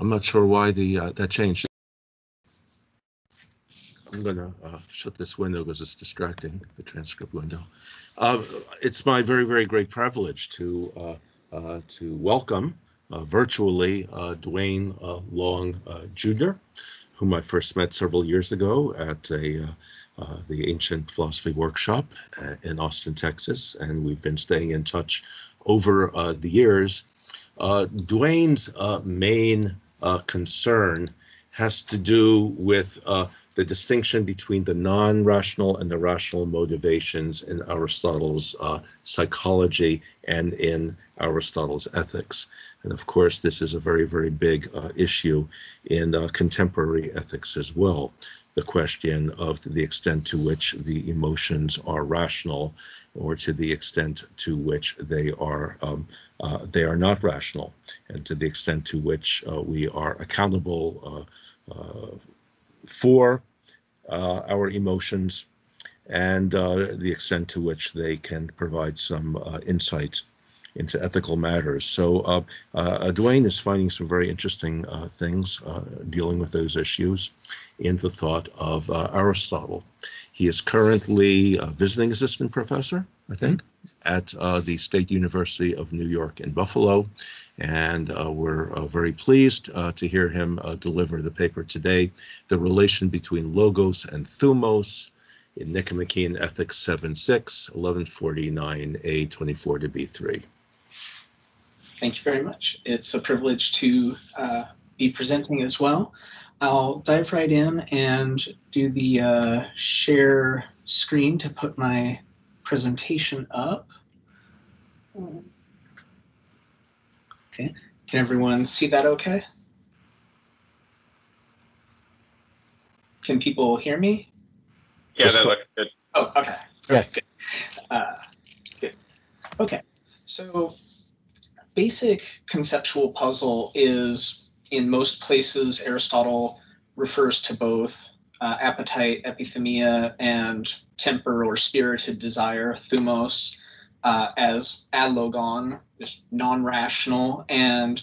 I'm not sure why that changed. I'm going to shut this window because it's distracting, the transcript window. It's my very, very great privilege to welcome virtually Duane Long Jr., whom I first met several years ago at the Ancient Philosophy Workshop in Austin, Texas, and we've been staying in touch over the years. Duane's main concern has to do with the distinction between the non-rational and the rational motivations in Aristotle's psychology and in Aristotle's ethics. And of course, this is a very, very big issue in contemporary ethics as well. The question of the extent to which the emotions are rational, or to the extent to which they are not rational, and to the extent to which we are accountable for our emotions, and the extent to which they can provide some insights into ethical matters. So Duane is finding some very interesting things dealing with those issues in the thought of Aristotle. He is currently a visiting assistant professor, I think, at the State University of New York in Buffalo. And we're very pleased to hear him deliver the paper today, The Relation Between Logos and Thumos, in Nicomachean Ethics 7.6, 1149a 24 to b3. Thank you very much. It's a privilege to be presenting as well. I'll dive right in and do the share screen to put my presentation up. Okay, can everyone see that okay? Can people hear me? Yeah, that looks good. Oh, okay. Yes. Good. Good. Okay, so basic conceptual puzzle is, in most places, Aristotle refers to both appetite, epithumia, and temper or spirited desire, thumos, as alogon, just non-rational, and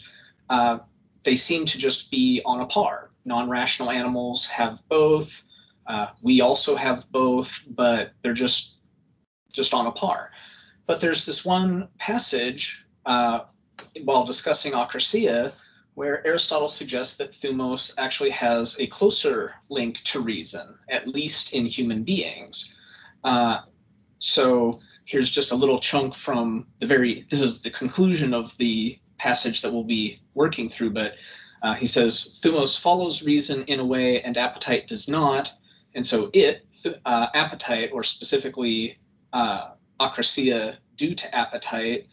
they seem to just be on a par. Non-rational animals have both. We also have both, but they're just on a par. But there's this one passage while discussing acrasia, where Aristotle suggests that thumos actually has a closer link to reason, at least in human beings. So here's just a little chunk from this is the conclusion of the passage that we'll be working through, but he says, thumos follows reason in a way and appetite does not. And so appetite, or specifically acrasia due to appetite,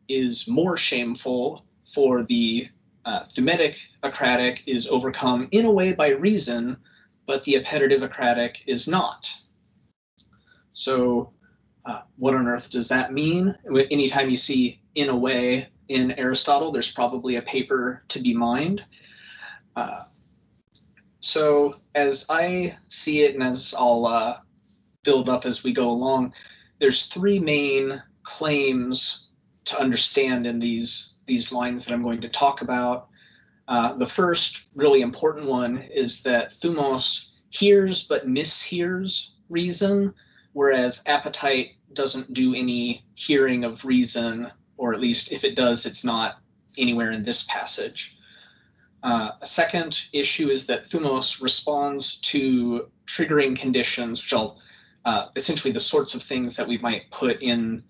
is more shameful, for the thumetic acratic is overcome in a way by reason, but the appetitive acratic is not. So what on earth does that mean? Anytime you see "in a way" in Aristotle, there's probably a paper to be mined. So as I see it, and as I'll build up as we go along, there's three main claims to understand in these lines that I'm going to talk about. The first really important one is that thumos hears but mishears reason, whereas appetite doesn't do any hearing of reason, or at least if it does, it's not anywhere in this passage. A second issue is that thumos responds to triggering conditions, which are essentially the sorts of things that we might put in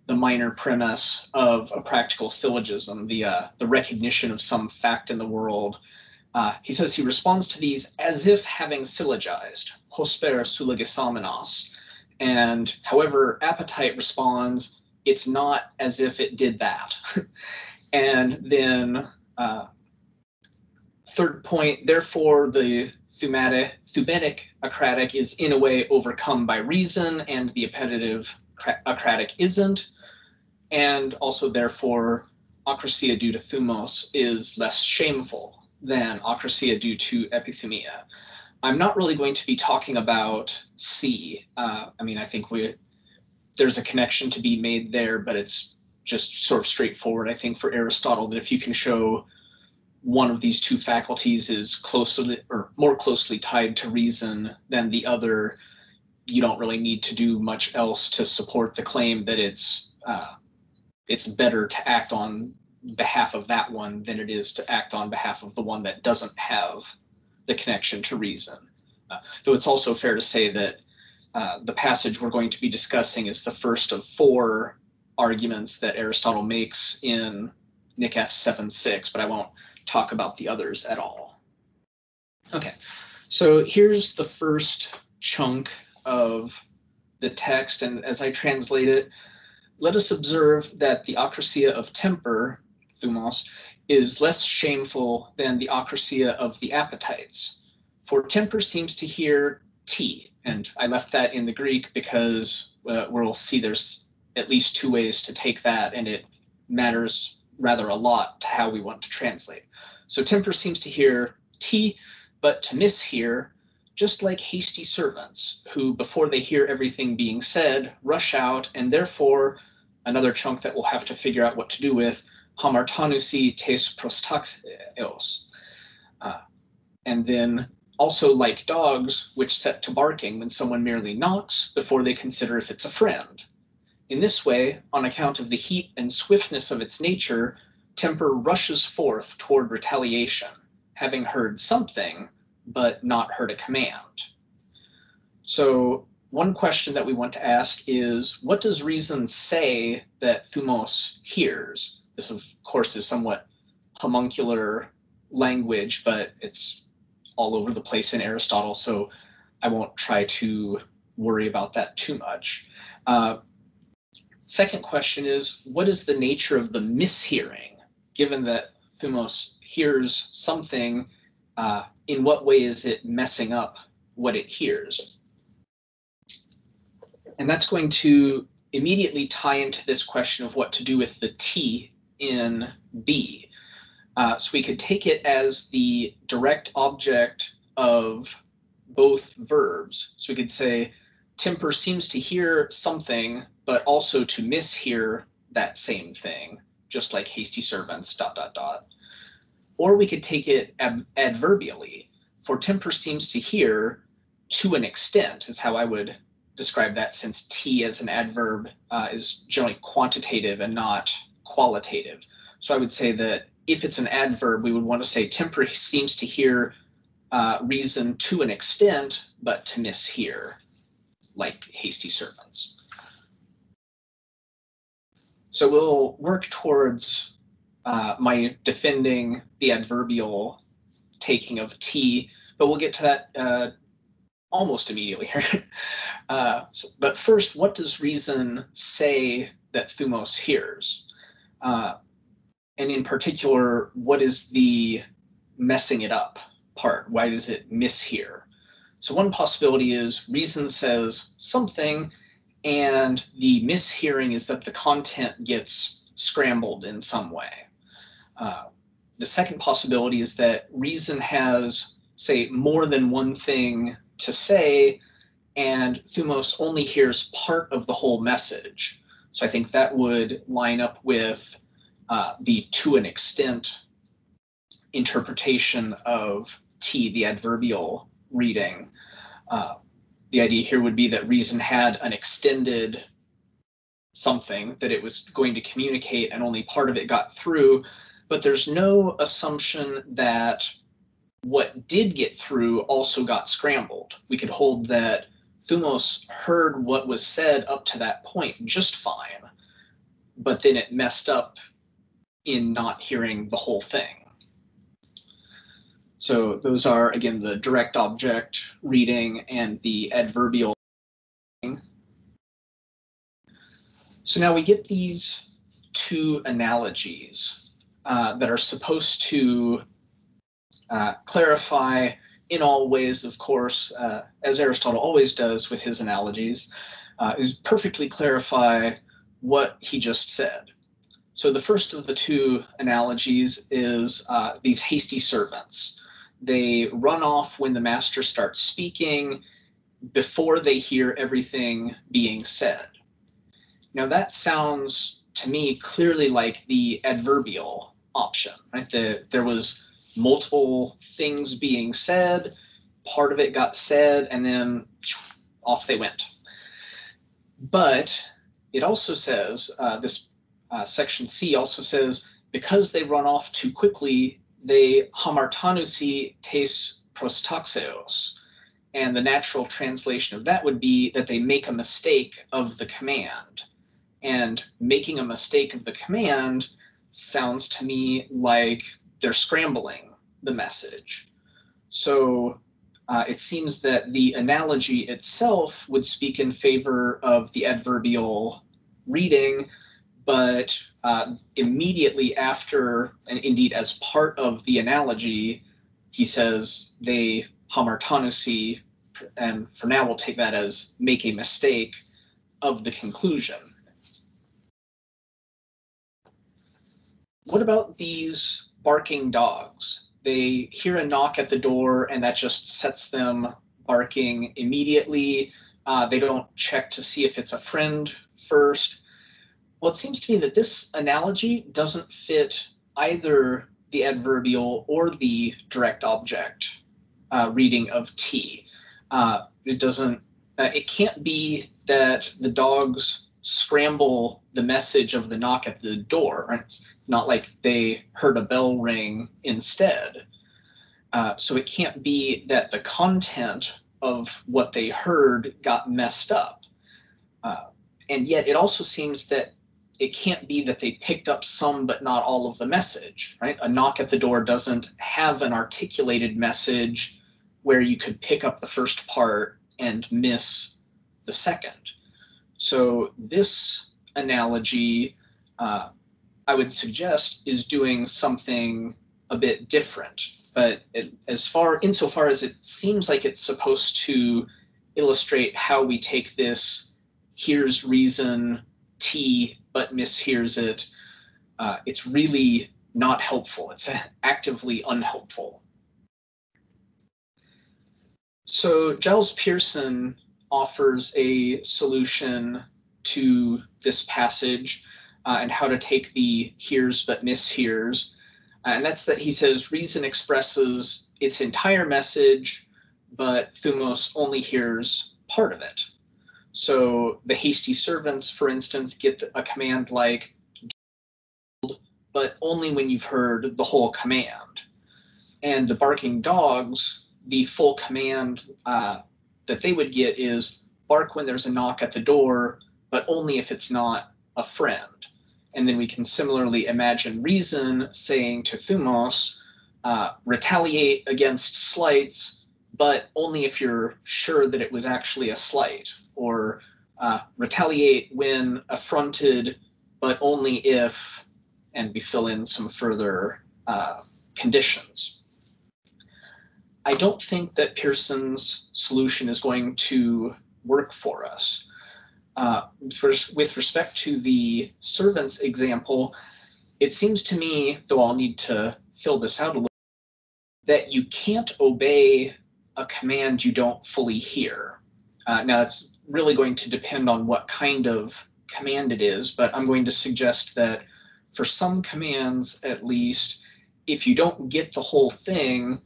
the minor premise of a practical syllogism, the recognition of some fact in the world. He says he responds to these as if having syllogized, hosper syllogisamenos. And however appetite responds, it's not as if it did that. And then third point, therefore the thumetic acratic is in a way overcome by reason, and the appetitive acratic isn't. And also, therefore, acrasia due to thumos is less shameful than acrasia due to epithumia. I'm not really going to be talking about C. I mean, I think there's a connection to be made there, but it's just sort of straightforward, I think, for Aristotle, that if you can show one of these two faculties is closely or more closely tied to reason than the other, you don't really need to do much else to support the claim that it's better to act on behalf of that one than it is to act on behalf of the one that doesn't have the connection to reason. Though it's also fair to say that the passage we're going to be discussing is the first of 4 arguments that Aristotle makes in Nicath 7:6, but I won't talk about the others at all. Okay, so here's the first chunk of the text, and as I translate it, let us observe that the acrasia of temper, Thumos, is less shameful than the acrasia of the appetites. For temper seems to hear T, and I left that in the Greek because we'll see there's at least 2 ways to take that, and it matters rather a lot to how we want to translate. So temper seems to hear T, but to mishear, just like hasty servants, who before they hear everything being said, rush out, and therefore, another chunk that we'll have to figure out what to do with, hamartanusi tes prostaxeos. And then also like dogs, which set to barking when someone merely knocks before they consider if it's a friend. In this way, on account of the heat and swiftness of its nature, temper rushes forth toward retaliation, having heard something, but not heard a command. So one question that we want to ask is, what does reason say that Thumos hears? This, of course, is somewhat homuncular language, but it's all over the place in Aristotle, so I won't try to worry about that too much. Second question is, what is the nature of the mishearing? Given that Thumos hears something, in what way is it messing up what it hears? And that's going to immediately tie into this question of what to do with the T in B. So we could take it as the direct object of both verbs. So we could say, temper seems to hear something, but also to mishear that same thing, just like hasty servants, ... Or we could take it adverbially, for temper seems to hear to an extent, is how I would describe that, since T as an adverb is generally quantitative and not qualitative. So I would say that if it's an adverb, we would want to say temper seems to hear reason to an extent, but to mishear, like hasty servants. So we'll work towards my defending the adverbial taking of T, but we'll get to that almost immediately here. But first, what does reason say that Thumos hears? And in particular, what is the messing it up part? Why does it mishear? So one possibility is reason says something, and the mishearing is that the content gets scrambled in some way. The second possibility is that reason has, say, more than one thing to say, and Thumos only hears part of the whole message. So I think that would line up with the to an extent interpretation of T, the adverbial reading. The idea here would be that reason had an extended something that it was going to communicate and only part of it got through, but there's no assumption that what did get through also got scrambled. We could hold that Thumos heard what was said up to that point just fine, but then it messed up in not hearing the whole thing. So those are, again, the direct object reading and the adverbial reading. So now we get these 2 analogies that are supposed to clarify in all ways, of course, as Aristotle always does with his analogies, is perfectly clarify what he just said. So the first of the 2 analogies is these hasty servants. They run off when the master starts speaking before they hear everything being said. Now that sounds to me clearly like the adverbial option, right? There was multiple things being said. Part of it got said, and then off they went. But it also says, this section C also says, because they run off too quickly, they hamartanusi tes prostaxeos. And the natural translation of that would be that they make a mistake of the command. And making a mistake of the command sounds to me like they're scrambling the message. So it seems that the analogy itself would speak in favor of the adverbial reading, but immediately after, and indeed as part of the analogy, he says they hamartanusi, and for now we'll take that as make a mistake of the conclusion. What about these barking dogs? They hear a knock at the door and that just sets them barking immediately. They don't check to see if it's a friend first. Well, it seems to me that this analogy doesn't fit either the adverbial or the direct object reading of T. It can't be that the dogs scramble the message of the knock at the door. Right? It's not like they heard a bell ring instead. So it can't be that the content of what they heard got messed up. And yet it also seems that it can't be that they picked up some but not all of the message, right? A knock at the door doesn't have an articulated message where you could pick up the first part and miss the second. So this analogy, I would suggest, is doing something a bit different. But insofar as it seems like it's supposed to illustrate how we take this hears reason T but mishears it, it's really not helpful. It's actively unhelpful. So Giles Pearson offers a solution to this passage and how to take the hears but mishears. And that's that he says reason expresses its entire message, but Thumos only hears part of it. So the hasty servants, for instance, get a command like, but only when you've heard the whole command. And the barking dogs, the full command that they would get is bark when there's a knock at the door, but only if it's not a friend. And then we can similarly imagine reason saying to Thumos, retaliate against slights, but only if you're sure that it was actually a slight, or retaliate when affronted, but only if, and we fill in some further conditions. I don't think that Pearson's solution is going to work for us. With respect to the servants example, it seems to me, though I'll need to fill this out a little, that you can't obey a command you don't fully hear. Now, it's really going to depend on what kind of command it is, but I'm going to suggest that for some commands, at least, if you don't get the whole thing,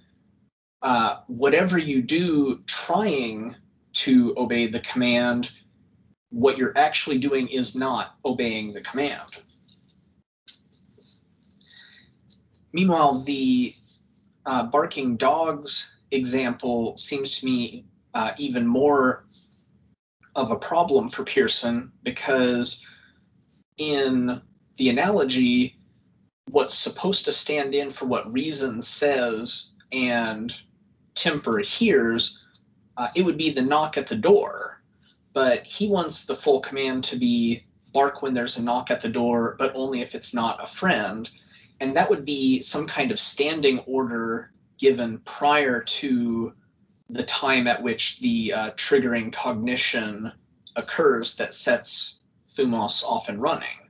whatever you do trying to obey the command, what you're actually doing is not obeying the command. Meanwhile, the barking dogs example seems to me even more of a problem for Pearson, because in the analogy, what's supposed to stand in for what reason says and temper hears, it would be the knock at the door. But he wants the full command to be bark when there's a knock at the door, but only if it's not a friend. And that would be some kind of standing order given prior to the time at which the triggering cognition occurs that sets Thumos off and running.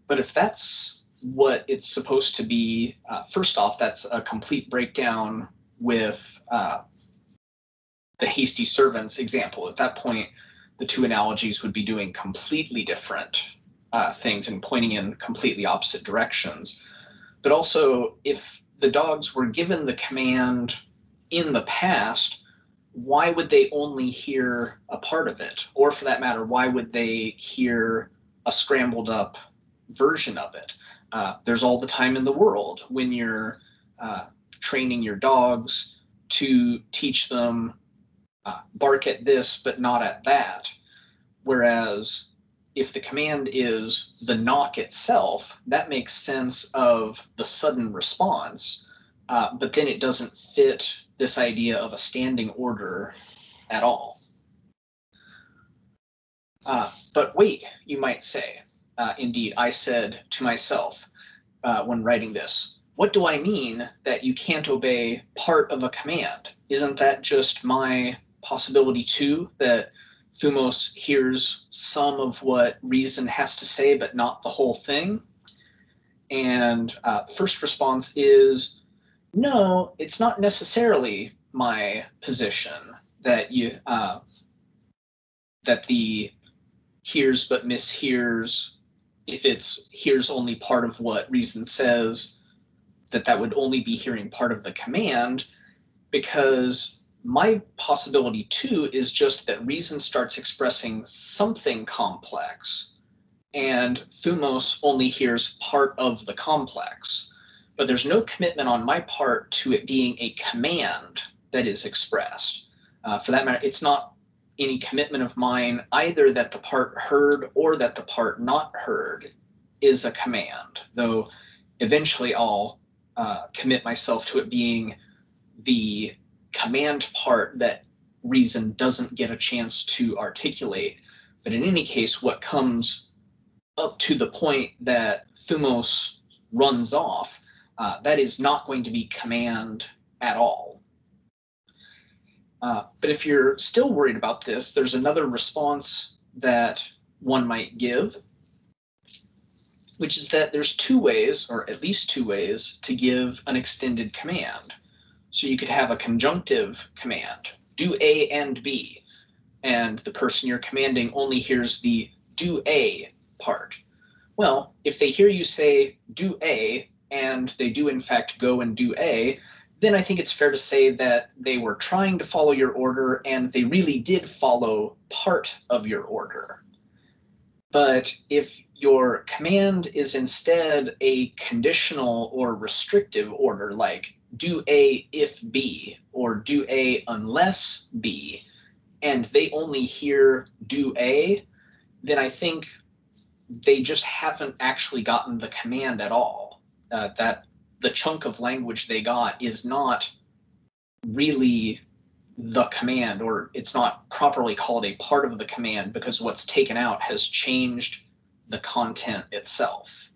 But if that's what it's supposed to be, first off, that's a complete breakdown with the hasty servants example. At that point, the two analogies would be doing completely different things and pointing in completely opposite directions. But also, if the dogs were given the command in the past, why would they only hear a part of it? Or for that matter, why would they hear a scrambled up version of it? There's all the time in the world when you're training your dogs to teach them bark at this, but not at that. Whereas if the command is the knock itself, that makes sense of the sudden response, but then it doesn't fit this idea of a standing order at all. But wait, you might say, indeed, I said to myself when writing this, what do I mean that you can't obey part of a command? Isn't that just my possibility too, that Thumos hears some of what reason has to say, but not the whole thing? And first response is, no, it's not necessarily my position that that the hears but mishears, if it's hears only part of what reason says, that would only be hearing part of the command, because my possibility too is just that reason starts expressing something complex and Thumos only hears part of the complex. But there's no commitment on my part to it being a command that is expressed. For that matter, it's not any commitment of mine either that the part heard or that the part not heard is a command, though eventually I'll commit myself to it being the command part that reason doesn't get a chance to articulate. But in any case, what comes up to the point that Thumos runs off, that is not going to be command at all. But if you're still worried about this, there's another response that one might give, which is that there's two ways, or at least two ways, to give an extended command. So you could have a conjunctive command, do A and B, and the person you're commanding only hears the do A part. Well, if they hear you say do A, and they do in fact go and do A, then I think it's fair to say that they were trying to follow your order and they really did follow part of your order. But if your command is instead a conditional or restrictive order, like do A if B, or do A unless B, and they only hear do A, then I think they just haven't actually gotten the command at all. That the chunk of language they got is not really the command, or it's not properly called a part of the command, because what's taken out has changed the content itself.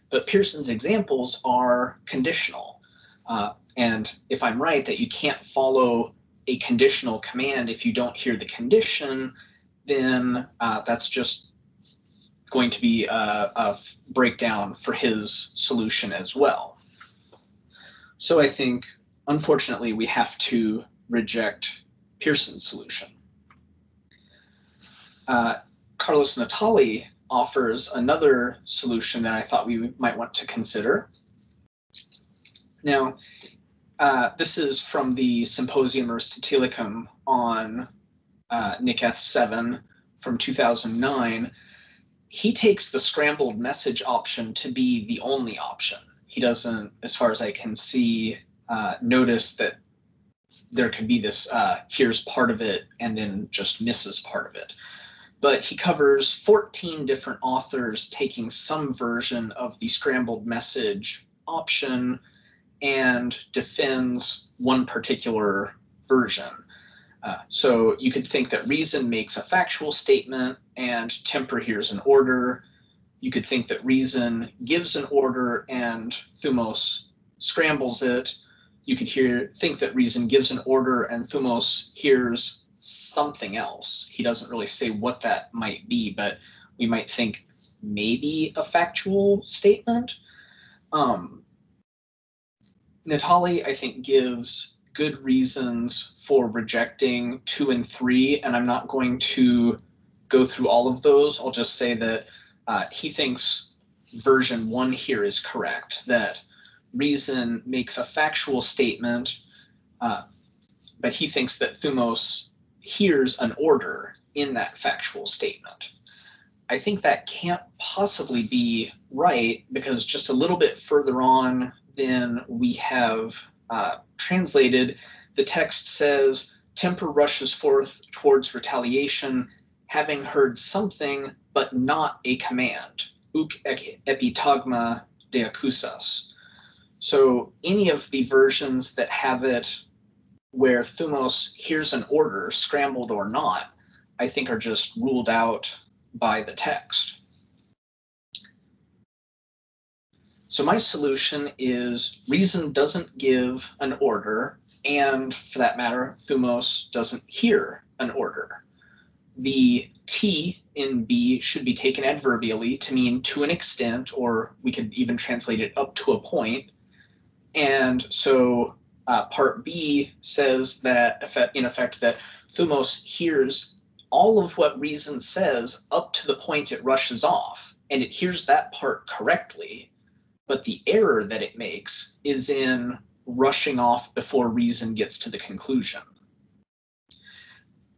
But Pearson's examples are conditional. And if I'm right that you can't follow a conditional command if you don't hear the condition, then that's just going to be a breakdown for his solution as well. So I think, unfortunately, we have to reject Pearson's solution. Carlos Natali offers another solution that I thought we might want to consider. Now, this is from the Symposium Aristotelicum on Nick S7 from 2009. He takes the scrambled message option to be the only option. He doesn't, as far as I can see, notice that there could be this here's part of it and then just misses part of it. But he covers 14 different authors taking some version of the scrambled message option and defends one particular version. So you could think that reason makes a factual statement and temper hears an order. You could think that reason gives an order and Thumos scrambles it. You could think that reason gives an order and Thumos hears something else. He doesn't really say what that might be, but we might think maybe a factual statement. Natali, I think, gives good reasons for rejecting 2 and 3, and I'm not going to go through all of those. I'll just say that he thinks version 1 here is correct, that reason makes a factual statement, but he thinks that Thumos hears an order in that factual statement. I think that can't possibly be right, because just a little bit further on than we have translated, the text says, temper rushes forth towards retaliation, having heard something, but not a command. Uk epitagma de accusas. So any of the versions that have it where Thumos hears an order, scrambled or not, I think are just ruled out by the text. So my solution is reason doesn't give an order, and for that matter, Thumos doesn't hear an order. The T in B should be taken adverbially to mean to an extent, or we could even translate it up to a point. And so part B says that, in effect, that Thumos hears all of what reason says up to the point it rushes off, and it hears that part correctly, but the error that it makes is in rushing off before reason gets to the conclusion.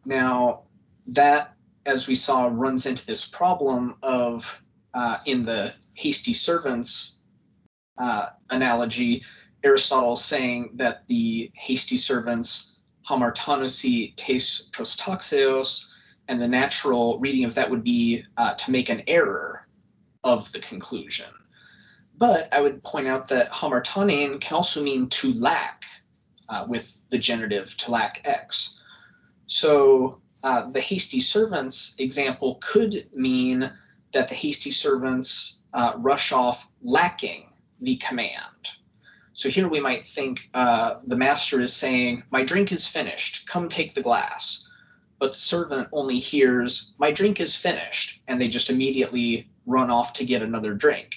Now, that, as we saw, runs into this problem of, in the hasty servants analogy, Aristotle saying that the hasty servants hamartanusi tes prostaxeos, and the natural reading of that would be to make an error of the conclusion. But I would point out that hamartanein can also mean to lack, with the genitive to lack X. So the hasty servants example could mean that the hasty servants rush off lacking the command. So here we might think the master is saying, my drink is finished, come take the glass. But the servant only hears, my drink is finished, and they just immediately run off to get another drink.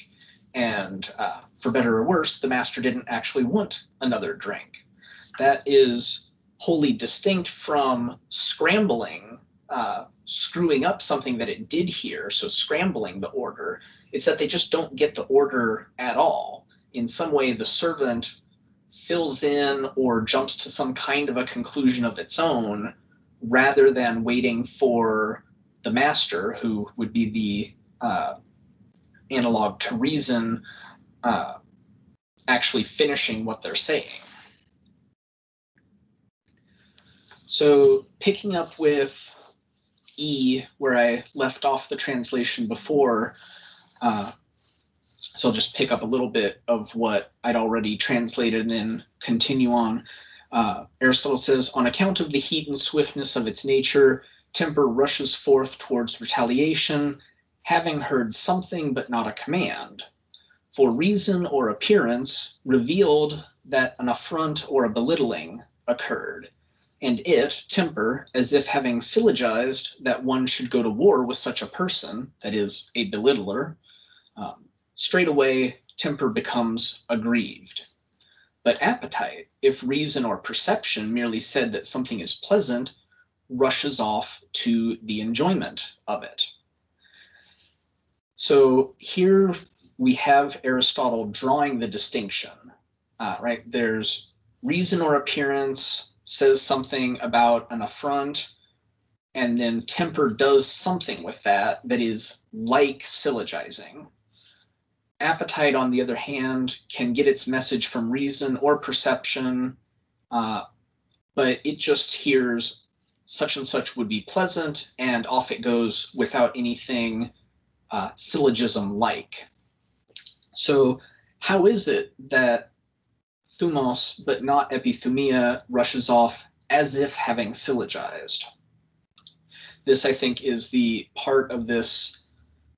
And for better or worse, the master didn't actually want another drink. That is wholly distinct from scrambling, screwing up something that it did hear, so scrambling the order. It's that they just don't get the order at all. In some way, the servant fills in or jumps to some kind of a conclusion of its own, rather than waiting for the master, who would be the analog to reason, actually finishing what they're saying. So picking up with E, where I left off the translation before, so I'll just pick up a little bit of what I'd already translated and then continue on. Aristotle says, on account of the heat and swiftness of its nature, temper rushes forth towards retaliation, having heard something but not a command. For reason or appearance revealed that an affront or a belittling occurred, and it, temper, as if having syllogized that one should go to war with such a person, that is, a belittler, straightway temper becomes aggrieved. But appetite, if reason or perception merely said that something is pleasant, rushes off to the enjoyment of it. So here we have Aristotle drawing the distinction, right? There's reason or appearance says something about an affront, and then temper does something with that is like syllogizing. Appetite, on the other hand, can get its message from reason or perception, but it just hears such and such would be pleasant, and off it goes without anything syllogism-like. So how is it that Thumos, but not epithumia, rushes off as if having syllogized? This, I think, is the part of this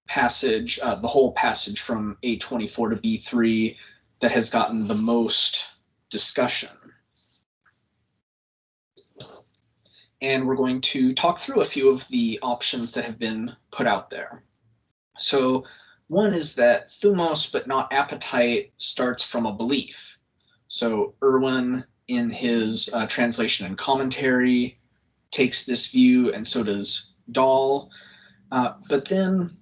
passage, the whole passage from A24 to B3, that has gotten the most discussion. And we're going to talk through a few of the options that have been put out there. So one is that Thumos, but not appetite, starts from a belief. So Irwin, in his translation and commentary, takes this view, and so does Dahl. But then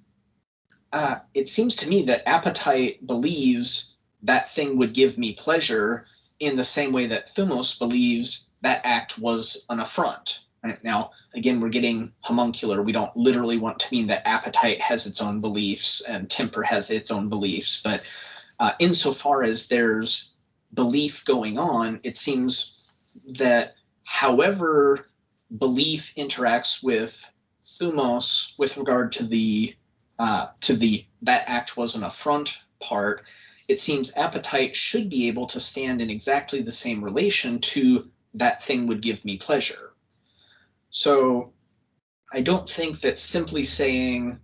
it seems to me that appetite believes that thing would give me pleasure, in the same way that Thumos believes that act was an affront. Right? Now, again, we're getting homuncular. We don't literally want to mean that appetite has its own beliefs and temper has its own beliefs, but insofar as there's belief going on, it seems that however belief interacts with Thumos with regard to that act was an affront part, it seems appetite should be able to stand in exactly the same relation to that thing would give me pleasure. So I don't think that simply saying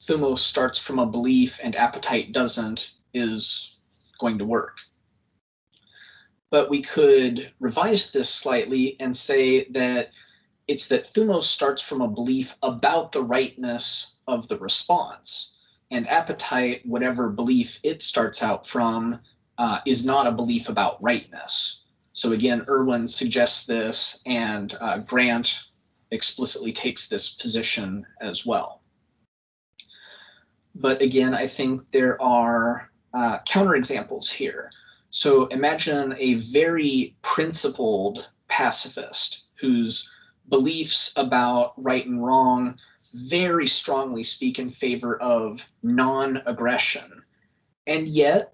Thumos starts from a belief and appetite doesn't is going to work. But we could revise this slightly and say that it's that Thumos starts from a belief about the rightness of the response. And appetite, whatever belief it starts out from, is not a belief about rightness. So again, Irwin suggests this, and Grant explicitly takes this position as well. But again, I think there are counterexamples here. So imagine a very principled pacifist whose beliefs about right and wrong very strongly speak in favor of non-aggression. And yet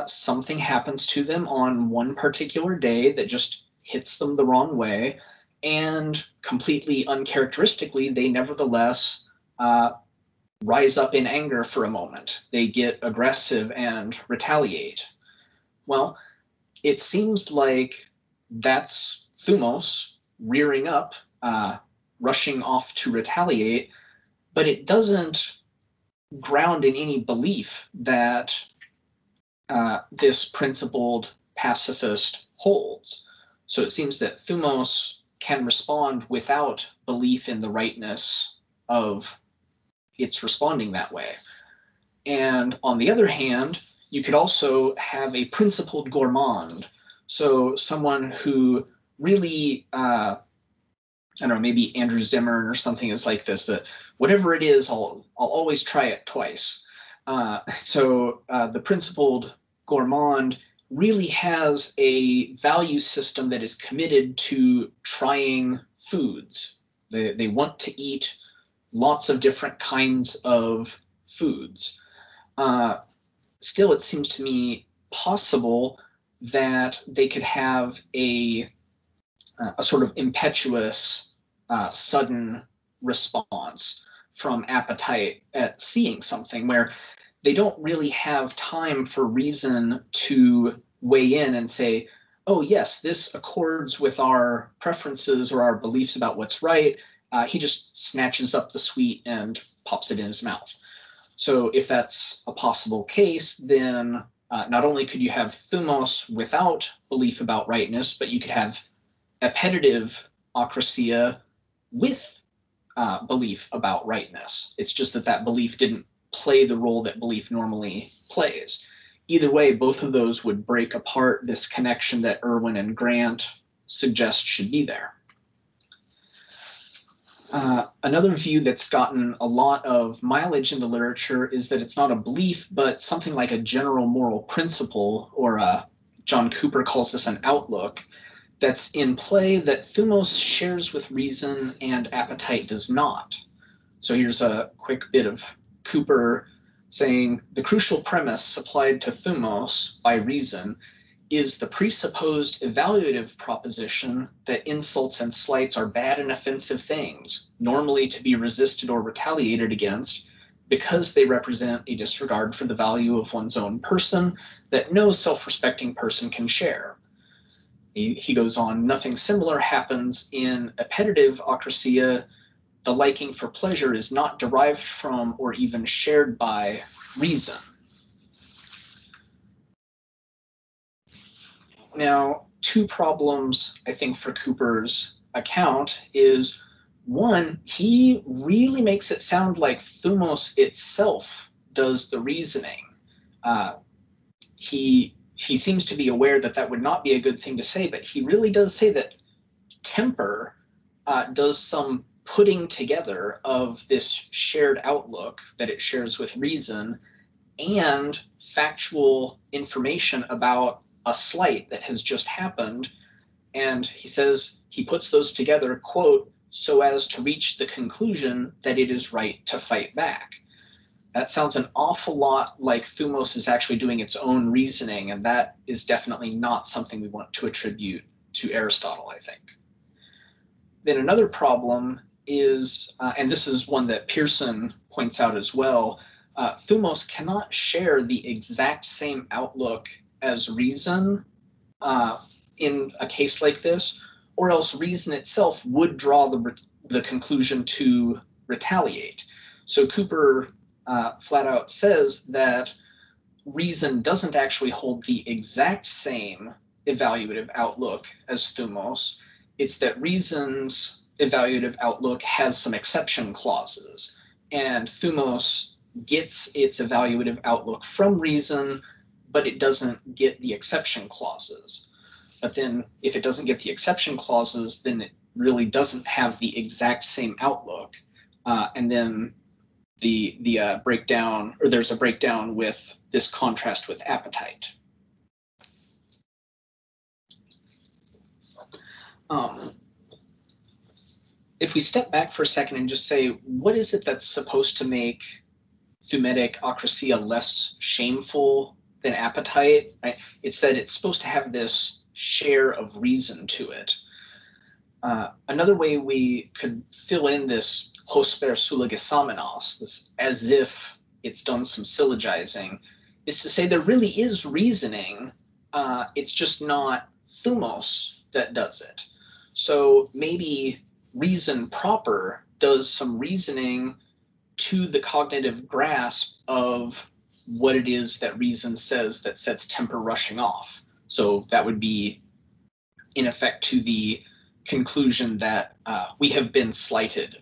something happens to them on one particular day that just hits them the wrong way, and completely uncharacteristically, they nevertheless rise up in anger for a moment. They get aggressive and retaliate. Well, it seems like that's Thumos rearing up, rushing off to retaliate, but it doesn't ground in any belief that this principled pacifist holds. So it seems that Thumos can respond without belief in the rightness of its responding that way. And on the other hand, you could also have a principled gourmand. So someone who really, I don't know, maybe Andrew Zimmern or something is like this, that whatever it is, I'll always try it twice. So the principled gourmand really has a value system that is committed to trying foods. They want to eat lots of different kinds of foods. Still, it seems to me possible that they could have a sort of impetuous, sudden response from appetite at seeing something where they don't really have time for reason to weigh in and say, oh, yes, this accords with our preferences or our beliefs about what's right. He just snatches up the sweet and pops it in his mouth. So if that's a possible case, then not only could you have Thumos without belief about rightness, but you could have appetitive acrasia with belief about rightness. It's just that that belief didn't play the role that belief normally plays. Either way, both of those would break apart this connection that Irwin and Grant suggest should be there. Another view that's gotten a lot of mileage in the literature is that it's not a belief, but something like a general moral principle, or John Cooper calls this an outlook, that's in play that Thumos shares with reason and appetite does not. So here's a quick bit of Cooper saying, the crucial premise supplied to Thumos by reason is the presupposed evaluative proposition that insults and slights are bad and offensive things, normally to be resisted or retaliated against, because they represent a disregard for the value of one's own person that no self-respecting person can share. He goes on, nothing similar happens in appetitive acrasia. The liking for pleasure is not derived from or even shared by reason. Now, two problems, I think, for Cooper's account is, one, he really makes it sound like Thumos itself does the reasoning. He seems to be aware that that would not be a good thing to say, but he really does say that temper does some putting together of this shared outlook that it shares with reason, and factual information about a slight that has just happened. And he says he puts those together, quote, so as to reach the conclusion that it is right to fight back. That sounds an awful lot like Thumos is actually doing its own reasoning, and that is definitely not something we want to attribute to Aristotle, I think. Then another problem is, and this is one that Pearson points out as well, Thumos cannot share the exact same outlook as reason in a case like this, or else reason itself would draw the conclusion to retaliate. So Cooper flat out says that reason doesn't actually hold the exact same evaluative outlook as Thumos. It's that reason's evaluative outlook has some exception clauses, and Thumos gets its evaluative outlook from reason, but it doesn't get the exception clauses. But then if it doesn't get the exception clauses, then it really doesn't have the exact same outlook. And then the breakdown, or there's a breakdown with this contrast with appetite. If we step back for a second and just say, what is it that's supposed to make thumetic acrasia less shameful than appetite? Right? It's that it's supposed to have this share of reason to it. Another way we could fill in this hosper syllogisamenos, this as if it's done some syllogizing, is to say there really is reasoning. It's just not Thumos that does it. So maybe reason proper does some reasoning to the cognitive grasp of what it is that reason says that sets temper rushing off. So that would be, in effect, to the conclusion that we have been slighted.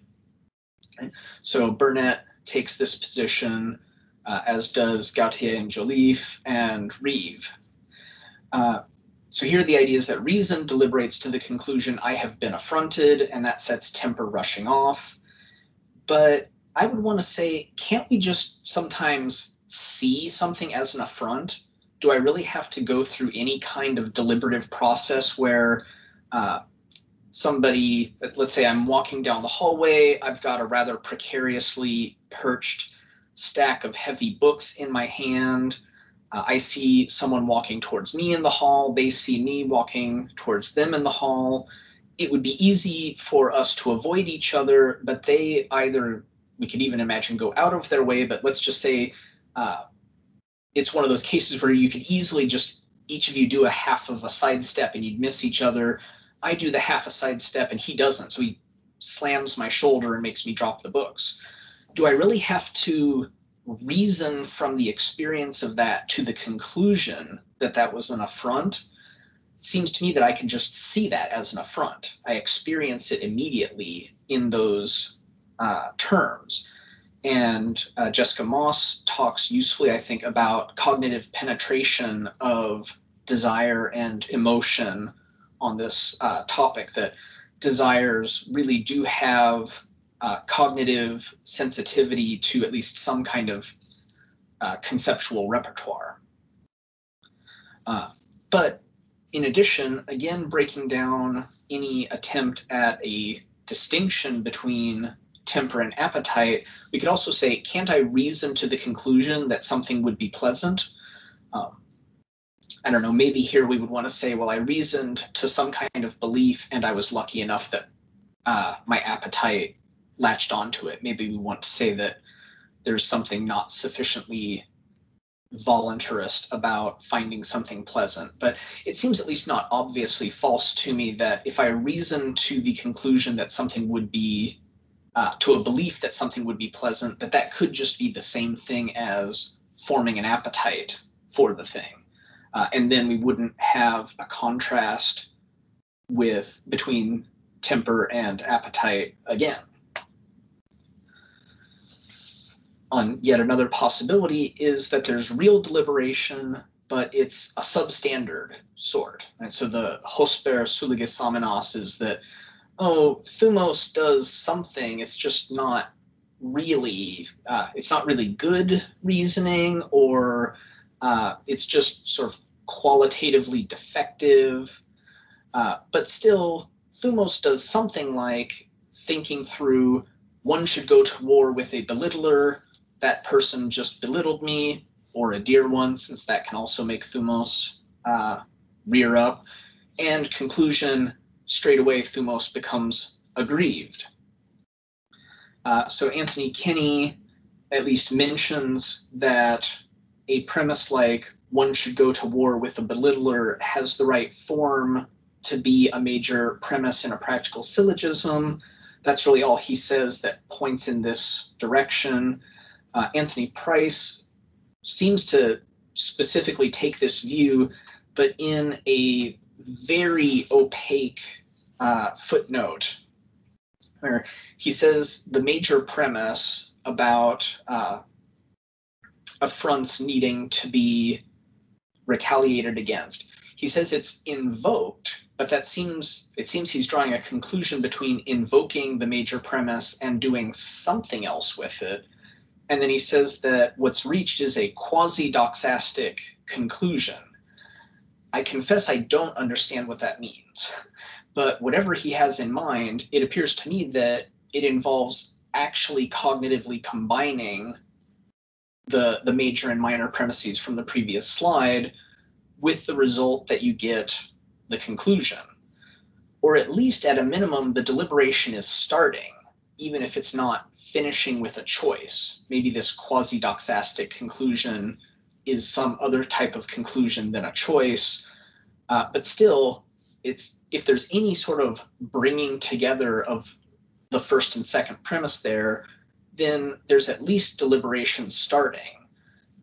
Okay? So Burnett takes this position, as does Gautier and Joliffe and Reeve. So here the idea is that reason deliberates to the conclusion, I have been affronted, and that sets temper rushing off. But I would want to say, can't we just sometimes see something as an affront? Do I really have to go through any kind of deliberative process where somebody, let's say I'm walking down the hallway, I've got a rather precariously perched stack of heavy books in my hand. I see someone walking towards me in the hall. They see me walking towards them in the hall. It would be easy for us to avoid each other, but they either, we could even imagine, go out of their way, but let's just say it's one of those cases where you could easily just, each of you do a half of a sidestep and you'd miss each other. I do the half a sidestep and he doesn't, so he slams my shoulder and makes me drop the books. Do I really have to reason from the experience of that to the conclusion that that was an affront? It seems to me that I can just see that as an affront. I experience it immediately in those terms. And Jessica Moss talks usefully, I think, about cognitive penetration of desire and emotion on this topic, that desires really do have cognitive sensitivity to at least some kind of conceptual repertoire. But in addition, again, breaking down any attempt at a distinction between temper and appetite, we could also say, can't I reason to the conclusion that something would be pleasant? I don't know, maybe here we would want to say, well, I reasoned to some kind of belief and I was lucky enough that my appetite latched onto it. Maybe we want to say that there's something not sufficiently voluntarist about finding something pleasant. But it seems at least not obviously false to me that if I reason to the conclusion that something would be, to a belief that something would be pleasant, that that could just be the same thing as forming an appetite for the thing. And then we wouldn't have a contrast between temper and appetite again. On yet another possibility is that there's real deliberation, but it's a substandard sort. Right? So the hosper syllogisamenos is that, oh, Thumos does something, it's just not really good reasoning, or it's just sort of qualitatively defective. But still, Thumos does something like thinking through, one should go to war with a belittler, that person just belittled me, or a dear one, since that can also make Thumos rear up. And conclusion, straight away Thumos becomes aggrieved. So Anthony Kinney at least mentions that a premise like one should go to war with a belittler has the right form to be a major premise in a practical syllogism. That's really all he says that points in this direction. Anthony Price seems to specifically take this view, but in a very opaque footnote, where he says the major premise about affronts needing to be retaliated against, he says it's invoked, but it seems he's drawing a conclusion between invoking the major premise and doing something else with it. And then he says that what's reached is a quasi-doxastic conclusion. I confess I don't understand what that means, but whatever he has in mind, it appears to me that it involves actually cognitively combining the major and minor premises from the previous slide with the result that you get the conclusion. Or at least at a minimum, the deliberation is starting, even if it's not finishing with a choice. Maybe this quasi-doxastic conclusion is some other type of conclusion than a choice, but still, if there's any sort of bringing together of the first and second premise there, then there's at least deliberation starting.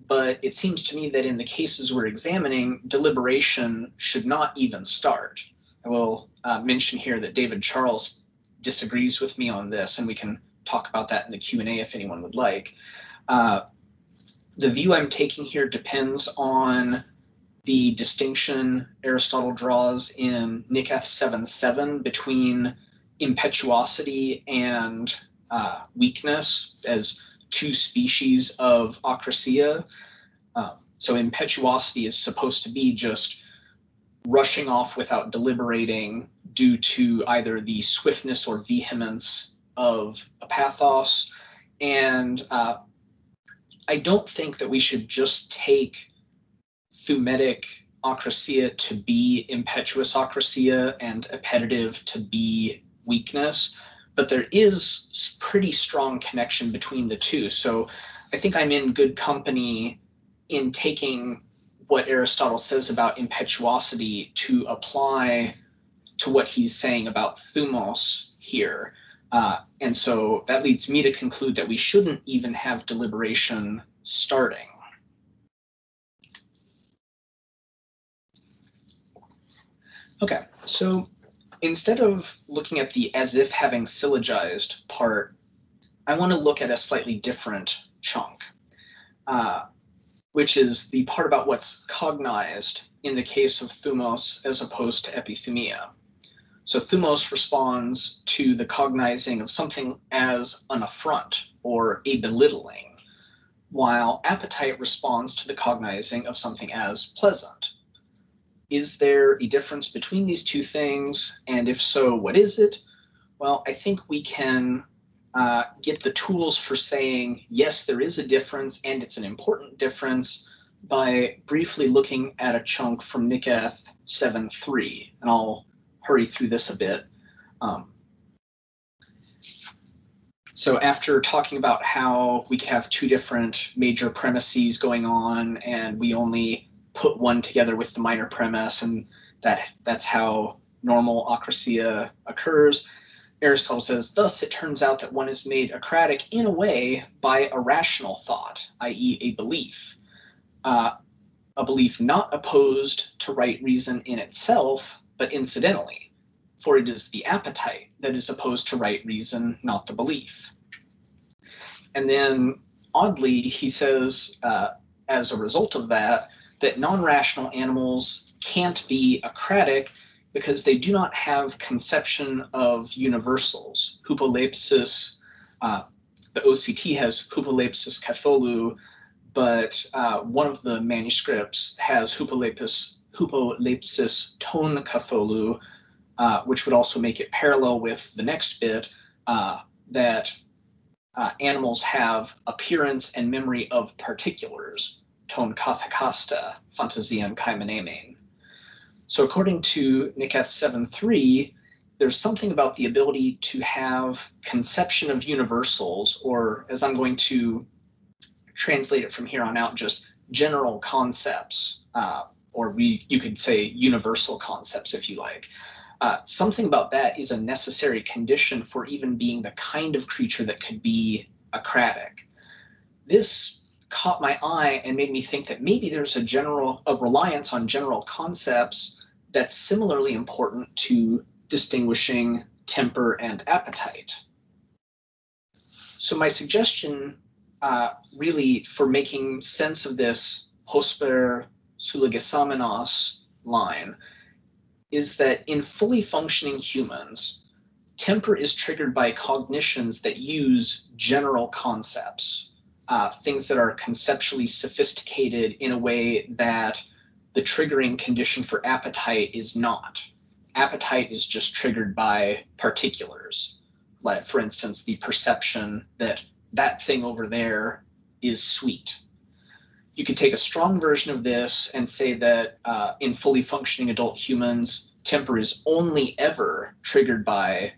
But it seems to me that in the cases we're examining, deliberation should not even start. I will mention here that David Charles disagrees with me on this, and we can talk about that in the Q&A if anyone would like. The view I'm taking here depends on the distinction Aristotle draws in Nicath 7:7 between impetuosity and weakness as two species of acrasia. So impetuosity is supposed to be just rushing off without deliberating due to either the swiftness or vehemence of a pathos. And I don't think that we should just take thumetic acrasia to be impetuous acrasia and appetitive to be weakness, but there is pretty strong connection between the two. So I think I'm in good company in taking what Aristotle says about impetuosity to apply to what he's saying about thumos here. And so that leads me to conclude that we shouldn't even have deliberation starting. Okay, so instead of looking at the as if having syllogized part, I want to look at a slightly different chunk, which is the part about what's cognized in the case of thumos as opposed to epithumia. So thumos responds to the cognizing of something as an affront or a belittling, while appetite responds to the cognizing of something as pleasant. Is there a difference between these two things? And if so, what is it? Well, I think we can get the tools for saying, yes, there is a difference, and it's an important difference, by briefly looking at a chunk from Nicath 7:3. And I'll hurry through this a bit. So after talking about how we can have two different major premises going on, and we only put one together with the minor premise, and that's how normal acrasia occurs, Aristotle says, thus it turns out that one is made acratic in a way by a rational thought, i.e. a belief not opposed to right reason in itself, but incidentally, for it is the appetite that is opposed to right reason, not the belief. And then oddly, he says, as a result of that non-rational animals can't be acratic because they do not have conception of universals. Hupolepsis the OCT has Hupolepsis Catholu, but one of the manuscripts has Hupolepsis Tone Catholu, which would also make it parallel with the next bit, that animals have appearance and memory of particulars, ton kathakasta, fantasian kaimanemen. So according to Niketh 7.3, there's something about the ability to have conception of universals, or as I'm going to translate it from here on out, just general concepts, or you could say universal concepts if you like. Something about that is a necessary condition for even being the kind of creature that could be acratic. This caught my eye and made me think that maybe there's a reliance on general concepts that's similarly important to distinguishing temper and appetite. So my suggestion really for making sense of this hosper sulogesamenos line is that in fully functioning humans, temper is triggered by cognitions that use general concepts, things that are conceptually sophisticated in a way that the triggering condition for appetite is not. Appetite is just triggered by particulars, like, for instance, the perception that that thing over there is sweet. You could take a strong version of this and say that in fully functioning adult humans, temper is only ever triggered by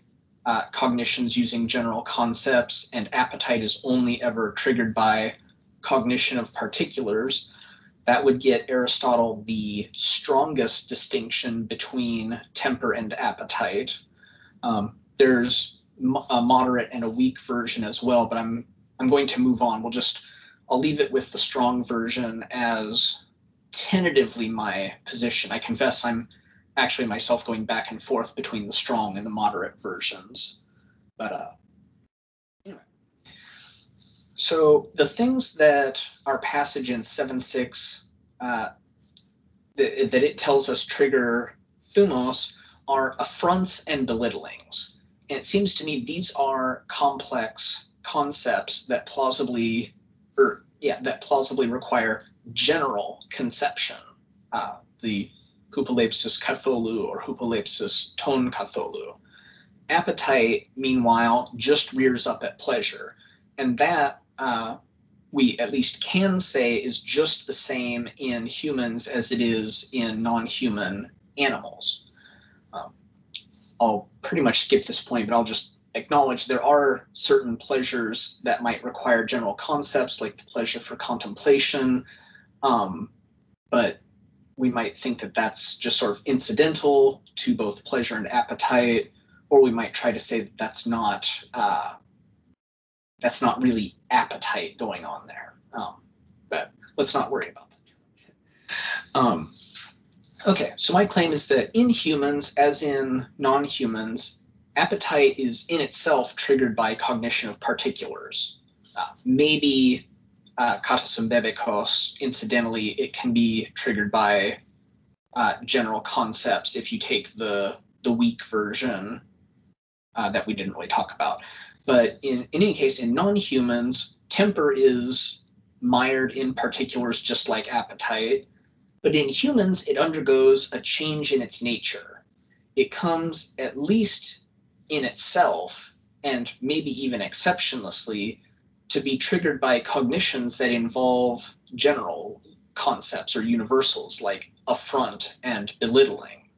cognitions using general concepts, and appetite is only ever triggered by cognition of particulars. That would get Aristotle the strongest distinction between temper and appetite. There's a moderate and a weak version as well, but I'm going to move on. I'll leave it with the strong version as tentatively my position. I confess I'm actually myself going back and forth between the strong and the moderate versions. But anyway. So the things that our passage in 7.6 that it tells us trigger Thumos are affronts and belittlings. And it seems to me these are complex concepts that plausibly require general conception. The Hupolepsis Catholu or Hupolepsis Tone Catholu. Appetite, meanwhile, just rears up at pleasure. And that we at least can say is just the same in humans as it is in non-human animals. I'll pretty much skip this point, but I'll just acknowledge there are certain pleasures that might require general concepts, like the pleasure for contemplation, but we might think that that's just sort of incidental to both pleasure and appetite, or we might try to say that that's not really appetite going on there. But let's not worry about that. Okay, so my claim is that in humans, as in non-humans, appetite is in itself triggered by cognition of particulars. Maybe katasymbebikos, incidentally, it can be triggered by general concepts if you take the weak version that we didn't really talk about. But in any case, in non-humans, temper is mired in particulars just like appetite. But in humans, it undergoes a change in its nature. It comes, at least in itself, and maybe even exceptionlessly, to be triggered by cognitions that involve general concepts or universals like affront and belittling.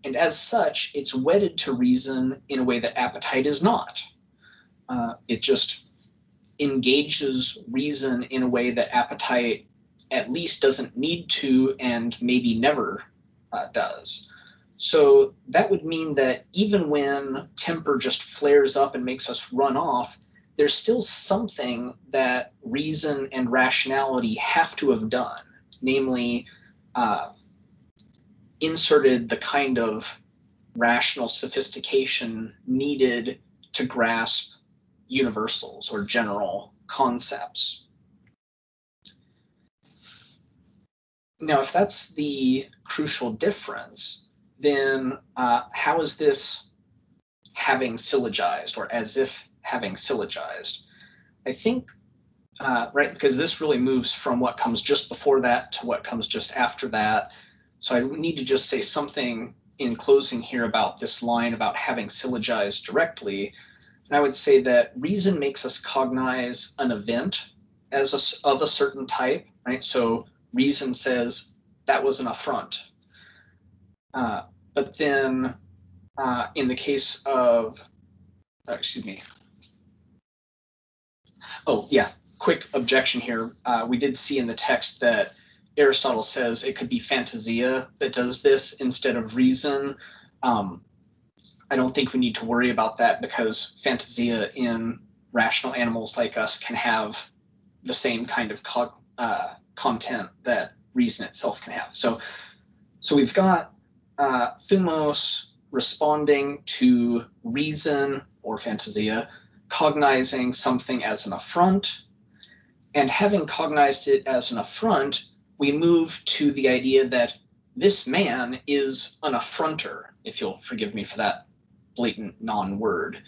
And as such, it's wedded to reason in a way that appetite is not. It just engages reason in a way that appetite at least doesn't need to and maybe never does. So that would mean that even when temper just flares up and makes us run off, there's still something that reason and rationality have to have done, namely inserted the kind of rational sophistication needed to grasp universals or general concepts. Now, if that's the crucial difference, then how is this having syllogized, or as if having syllogized? I think, right, because this really moves from what comes just before that to what comes just after that. So I need to just say something in closing here about this line about having syllogized directly. And I would say that reason makes us cognize an event of a certain type, right? So reason says that was an affront. But then in the case of, excuse me. Oh, yeah, quick objection here. We did see in the text that Aristotle says it could be fantasia that does this instead of reason. I don't think we need to worry about that because fantasia in rational animals like us can have the same kind of content that reason itself can have. So we've got Thumos responding to reason or fantasia, cognizing something as an affront, and having cognized it as an affront, we move to the idea that this man is an affronter, if you'll forgive me for that blatant non-word.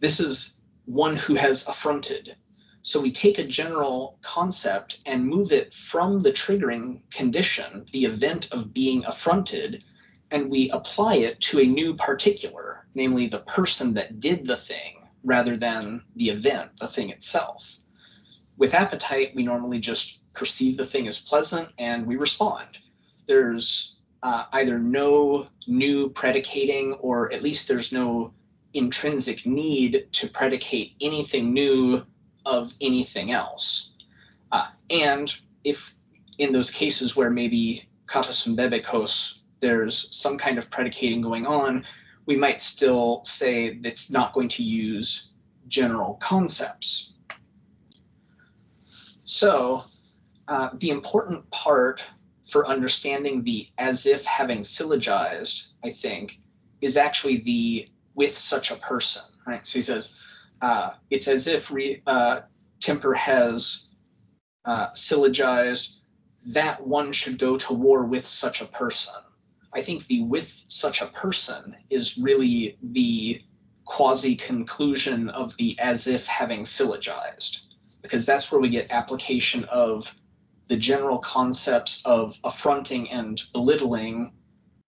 This is one who has affronted. So we take a general concept and move it from the triggering condition, the event of being affronted, and we apply it to a new particular, namely the person that did the thing, rather than the event, the thing itself. With appetite, we normally just perceive the thing as pleasant and we respond. There's either no new predicating, or at least there's no intrinsic need to predicate anything new of anything else. And if in those cases where maybe katas and bebekos, there's some kind of predicating going on, we might still say that's not going to use general concepts. So the important part for understanding the as if having syllogized, I think, is actually the with such a person, right? So he says, it's as if temper has syllogized that one should go to war with such a person. I think the with such a person is really the quasi-conclusion of the as if having syllogized, because that's where we get application of the general concepts of affronting and belittling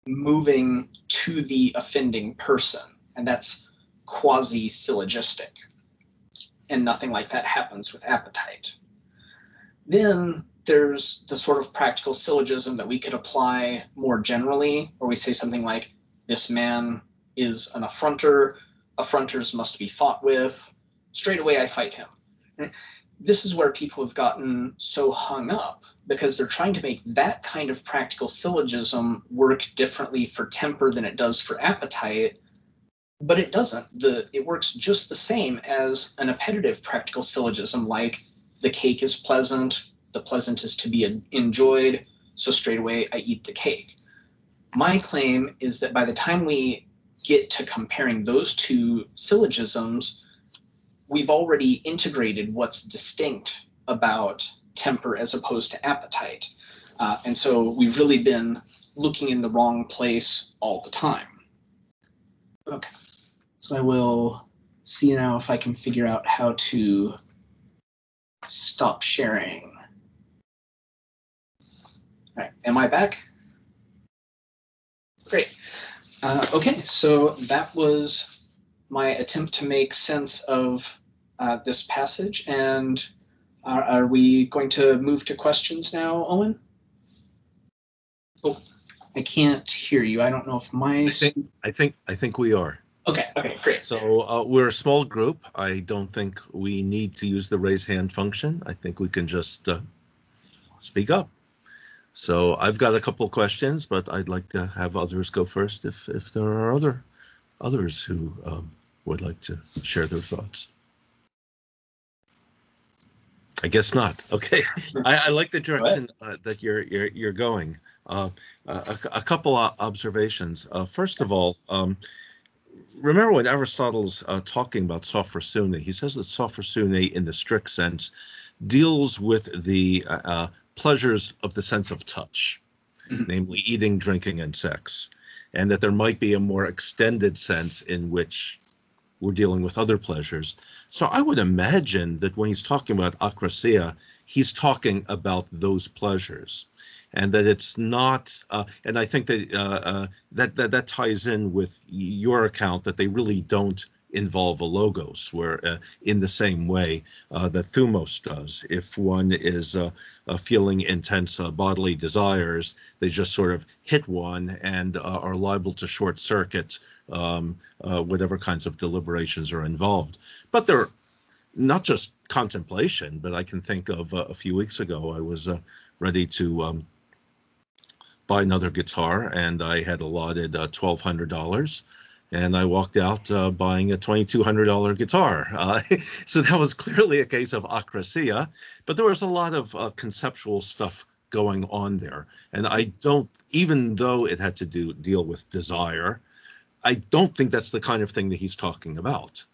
moving to the offending person, and that's quasi-syllogistic. And nothing like that happens with appetite. Then there's the sort of practical syllogism that we could apply more generally, where we say something like, this man is an affronter, affronters must be fought with, straight away I fight him. This is where people have gotten so hung up, because they're trying to make that kind of practical syllogism work differently for temper than it does for appetite, but it doesn't. It works just the same as an appetitive practical syllogism, like the cake is pleasant, the pleasant is to be enjoyed, so straight away I eat the cake. My claim is that by the time we get to comparing those two syllogisms, we've already integrated what's distinct about temper as opposed to appetite. And so we've really been looking in the wrong place all the time. Okay, so I will see now if I can figure out how to stop sharing. All right, am I back? Great. Okay, so that was my attempt to make sense of this passage. And are we going to move to questions now, Owen? Oh, I can't hear you. I don't know if my... I think we are. Okay, great. So we're a small group. I don't think we need to use the raise hand function. I think we can just speak up. So I've got a couple of questions, but I'd like to have others go first if there are others who would like to share their thoughts. I guess not. Okay, I like the direction that you're going. A couple of observations. First of all, remember when Aristotle's talking about sophrosune, he says that sophrosune, in the strict sense, deals with the pleasures of the sense of touch, namely eating, drinking, and sex, and that there might be a more extended sense in which we're dealing with other pleasures. So I would imagine that when he's talking about akrasia, he's talking about those pleasures, and that it's not. And I think that that ties in with your account that they really don't involve a logos, where in the same way that Thumos does. If one is feeling intense bodily desires, they just sort of hit one and are liable to short circuit whatever kinds of deliberations are involved. But they're not just contemplation, but I can think of a few weeks ago, I was ready to buy another guitar, and I had allotted $1,200. And I walked out buying a $2,200 guitar. So that was clearly a case of akrasia, but there was a lot of conceptual stuff going on there. And I don't, even though it had to deal with desire, I don't think that's the kind of thing that he's talking about.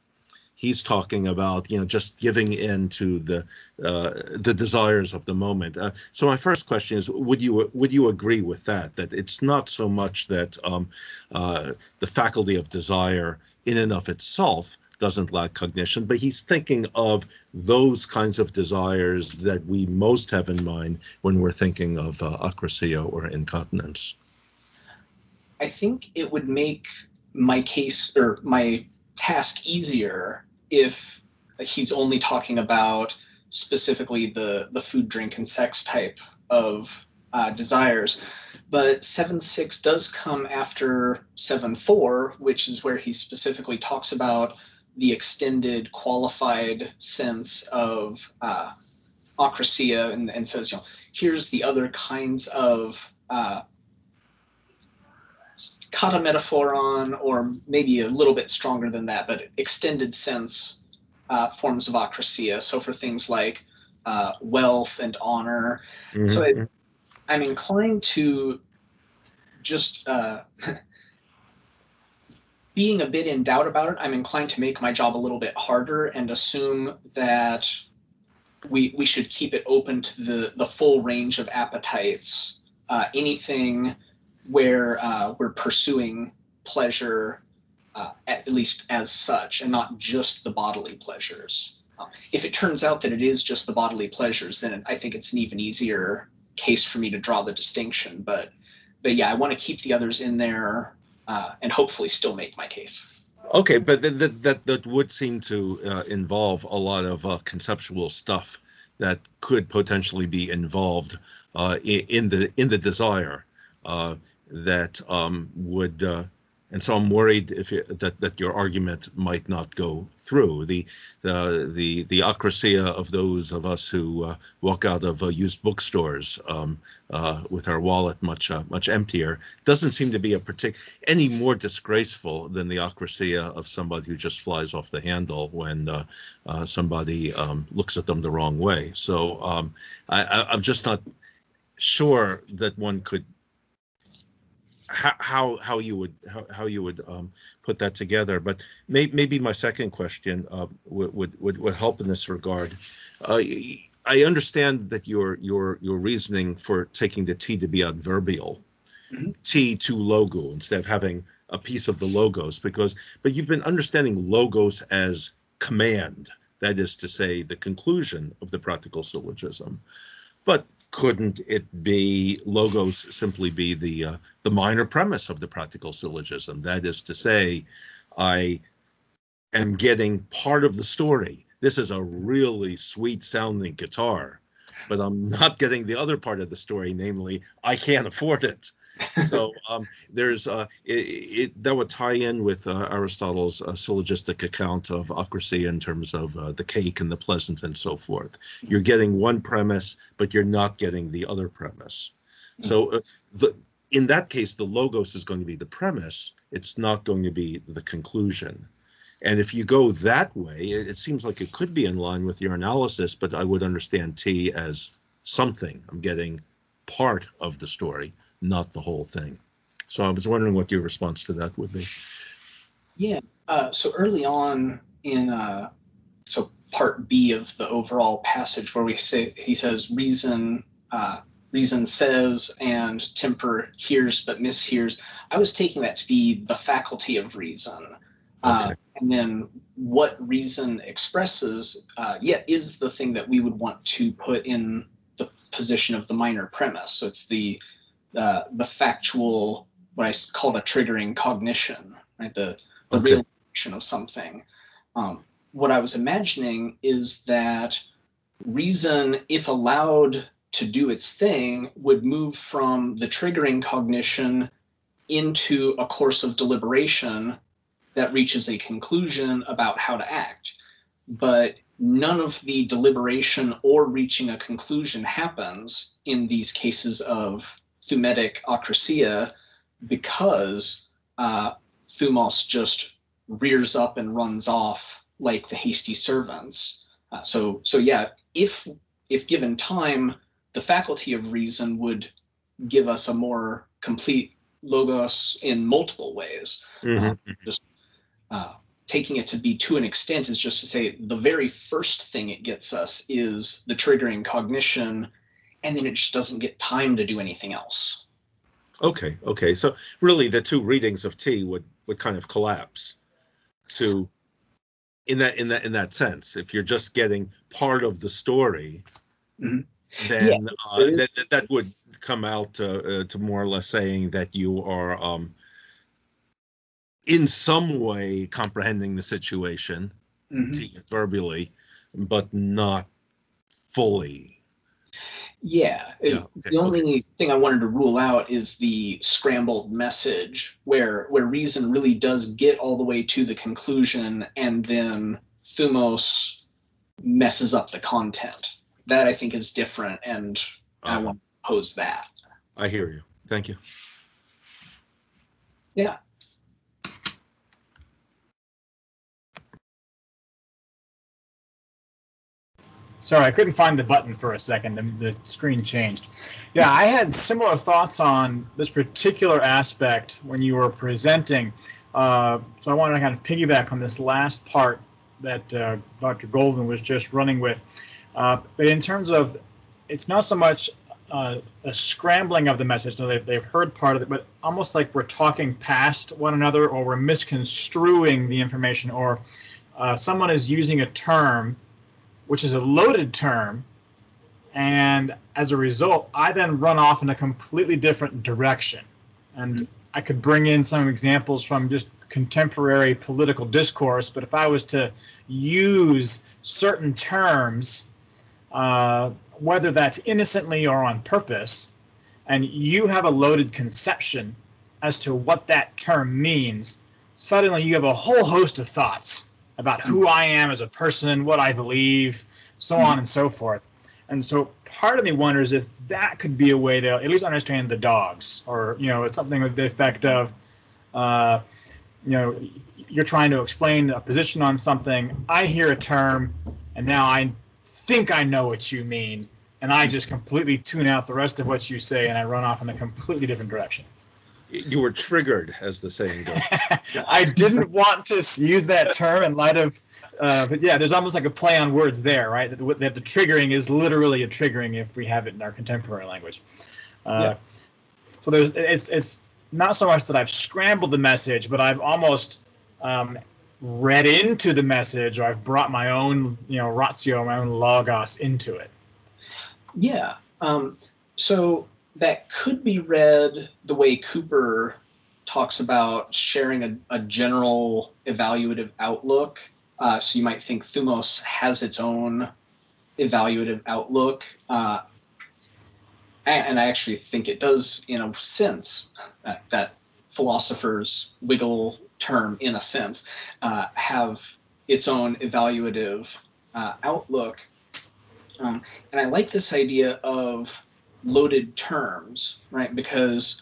He's talking about, just giving in to the desires of the moment. So my first question is, would you agree with that it's not so much that the faculty of desire in and of itself doesn't lack cognition, but he's thinking of those kinds of desires that we most have in mind when we're thinking of akrasia or incontinence? I think it would make my case or my task easier if he's only talking about specifically the food, drink, and sex type of desires. But 7.6 does come after 7.4, which is where he specifically talks about the extended qualified sense of akrasia and says, here's the other kinds of kata metaphoron, or maybe a little bit stronger than that, but extended sense forms of akrasia. So for things like wealth and honor. Mm-hmm. So I'm inclined to just being a bit in doubt about it, I'm inclined to make my job a little bit harder and assume that we should keep it open to the full range of appetites, anything where we're pursuing pleasure, at least as such, and not just the bodily pleasures. If it turns out that it is just the bodily pleasures, then I think it's an even easier case for me to draw the distinction. But yeah, I want to keep the others in there and hopefully still make my case. Okay, but that would seem to involve a lot of conceptual stuff that could potentially be involved in the desire. That would, and so I'm worried that your argument might not go through. The akrasia of those of us who walk out of used bookstores with our wallet much emptier doesn't seem to be any more disgraceful than the akrasia of somebody who just flies off the handle when somebody looks at them the wrong way. So I'm just not sure that one could. How you would put that together, but maybe my second question would help in this regard. I understand that your reasoning for taking the T to be adverbial, mm-hmm. T to logo instead of having a piece of the logos, but you've been understanding logos as command, that is to say, the conclusion of the practical syllogism, but couldn't it be logos simply be the minor premise of the practical syllogism? That is to say, I am getting part of the story. This is a really sweet sounding guitar, but I'm not getting the other part of the story, namely, I can't afford it. So there's that would tie in with Aristotle's syllogistic account of akrasia in terms of the cake and the pleasant and so forth. You're getting one premise, but you're not getting the other premise. So in that case, the logos is going to be the premise. It's not going to be the conclusion. And if you go that way, it seems like it could be in line with your analysis, but I would understand T as something. I'm getting part of the story, not the whole thing. So I was wondering what your response to that would be. Yeah. So early on in so part B of the overall passage where he says reason says and temper hears but mishears, I was taking that to be the faculty of reason. Okay. And then what reason expresses, is the thing that we would want to put in the position of the minor premise. So it's the factual, what I called a triggering cognition, right? The realization of something. What I was imagining is that reason, if allowed to do its thing, would move from the triggering cognition into a course of deliberation that reaches a conclusion about how to act. But none of the deliberation or reaching a conclusion happens in these cases of thumetic acrasia, because Thumos just rears up and runs off like the hasty servants. So if given time, the faculty of reason would give us a more complete logos in multiple ways. Just taking it to be to an extent is just to say the very first thing it gets us is the triggering cognition, and then it just doesn't get time to do anything else. Okay. So really, the two readings of T would kind of collapse to in that sense. If you're just getting part of the story, then that would come out to more or less saying that you are in some way comprehending the situation verbally, but not fully. The only thing I wanted to rule out is the scrambled message where reason really does get all the way to the conclusion and then Thumos messes up the content. That I think is different, and I want to pose that. I hear you. Thank you. Yeah. Sorry, I couldn't find the button for a second. The screen changed. Yeah, I had similar thoughts on this particular aspect when you were presenting. So I wanted to kind of piggyback on this last part that Dr. Golden was just running with. But in terms of, it's not so much a scrambling of the message, so they've heard part of it, but almost like we're talking past one another, or we're misconstruing the information, or someone is using a term which is a loaded term, and as a result, I then run off in a completely different direction. And I could bring in some examples from just contemporary political discourse, but if I was to use certain terms, whether that's innocently or on purpose, and you have a loaded conception as to what that term means, suddenly you have a whole host of thoughts about who I am as a person, what I believe, so on and so forth. And so part of me wonders if that could be a way to at least understand the dogs, or, it's something with the effect of, you're trying to explain a position on something. I hear a term, and now I think I know what you mean, and I just completely tune out the rest of what you say, and I run off in a completely different direction. You were triggered, as the saying goes. I didn't want to use that term in light of, but yeah, there's almost like a play on words there, right? That the triggering is literally a triggering if we have it in our contemporary language. So it's not so much that I've scrambled the message, but I've almost read into the message, or I've brought my own, ratio, my own logos into it. Yeah. So that could be read the way Cooper talks about sharing a general evaluative outlook. So you might think Thumos has its own evaluative outlook. And I actually think it does, in a sense, that philosophers wiggle term, in a sense, have its own evaluative outlook. And I like this idea of loaded terms, right? Because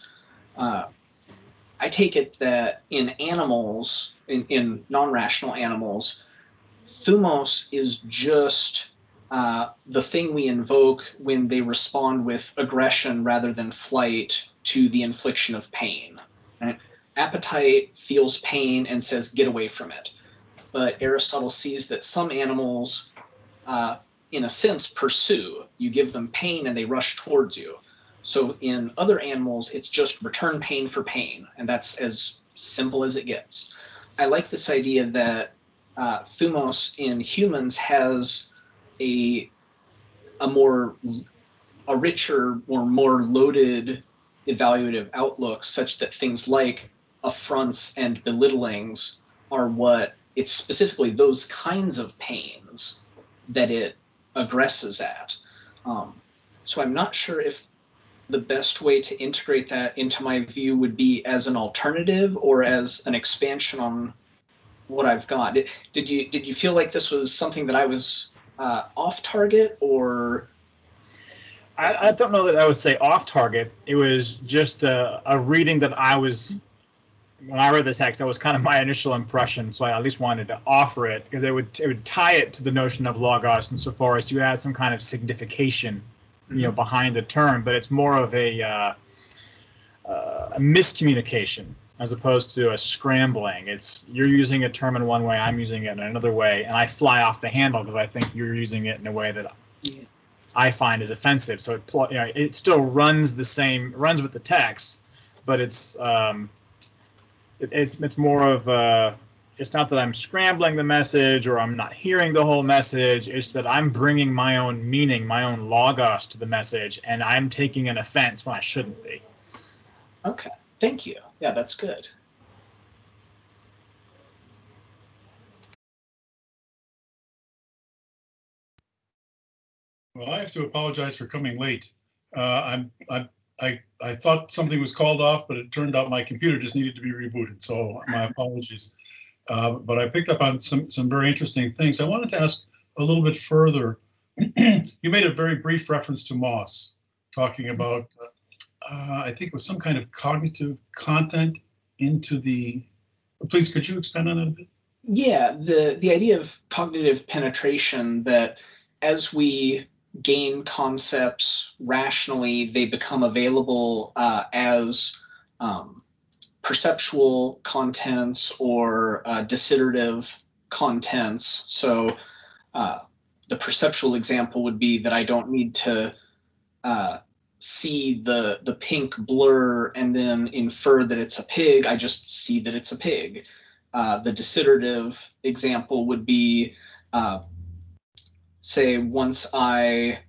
I take it that in animals, in non-rational animals, Thumos is just the thing we invoke when they respond with aggression rather than flight to the infliction of pain. Right? Appetite feels pain and says, get away from it. But Aristotle sees that some animals, in a sense, pursue. You give them pain and they rush towards you. So in other animals, it's just return pain for pain, and that's as simple as it gets. I like this idea that Thumos in humans has a richer or more loaded evaluative outlook, such that things like affronts and belittlings are what it's specifically those kinds of pains that it aggresses at. So I'm not sure if the best way to integrate that into my view would be as an alternative or as an expansion on what I've got. Did you feel like this was something that I was off target, or? I don't know that I would say off target. It was just a reading that when I read the text, that was kind of my initial impression. So I at least wanted to offer it because it would tie it to the notion of logos insofar as you add some kind of signification, behind the term. But it's more of a miscommunication as opposed to a scrambling. It's you're using a term in one way, I'm using it in another way, and I fly off the handle because I think you're using it in a way that I find is offensive. So it still runs with the text, but it's more of it's not that I'm scrambling the message or I'm not hearing the whole message. It's that I'm bringing my own meaning, my own logos to the message, and I'm taking an offense when I shouldn't be. Okay, thank you. Yeah, that's good. Well, I have to apologize for coming late. I thought something was called off, but it turned out my computer just needed to be rebooted. So my apologies. But I picked up on some very interesting things. I wanted to ask a little bit further. You made a very brief reference to Moss, talking about, I think it was some kind of cognitive content into the. Please, could you expand on that a bit? Yeah, the idea of cognitive penetration, that as we gain concepts rationally, they become available as perceptual contents or deciderative contents. So the perceptual example would be that I don't need to see the pink blur and then infer that it's a pig. I just see that it's a pig. The deciderative example would be, say, once I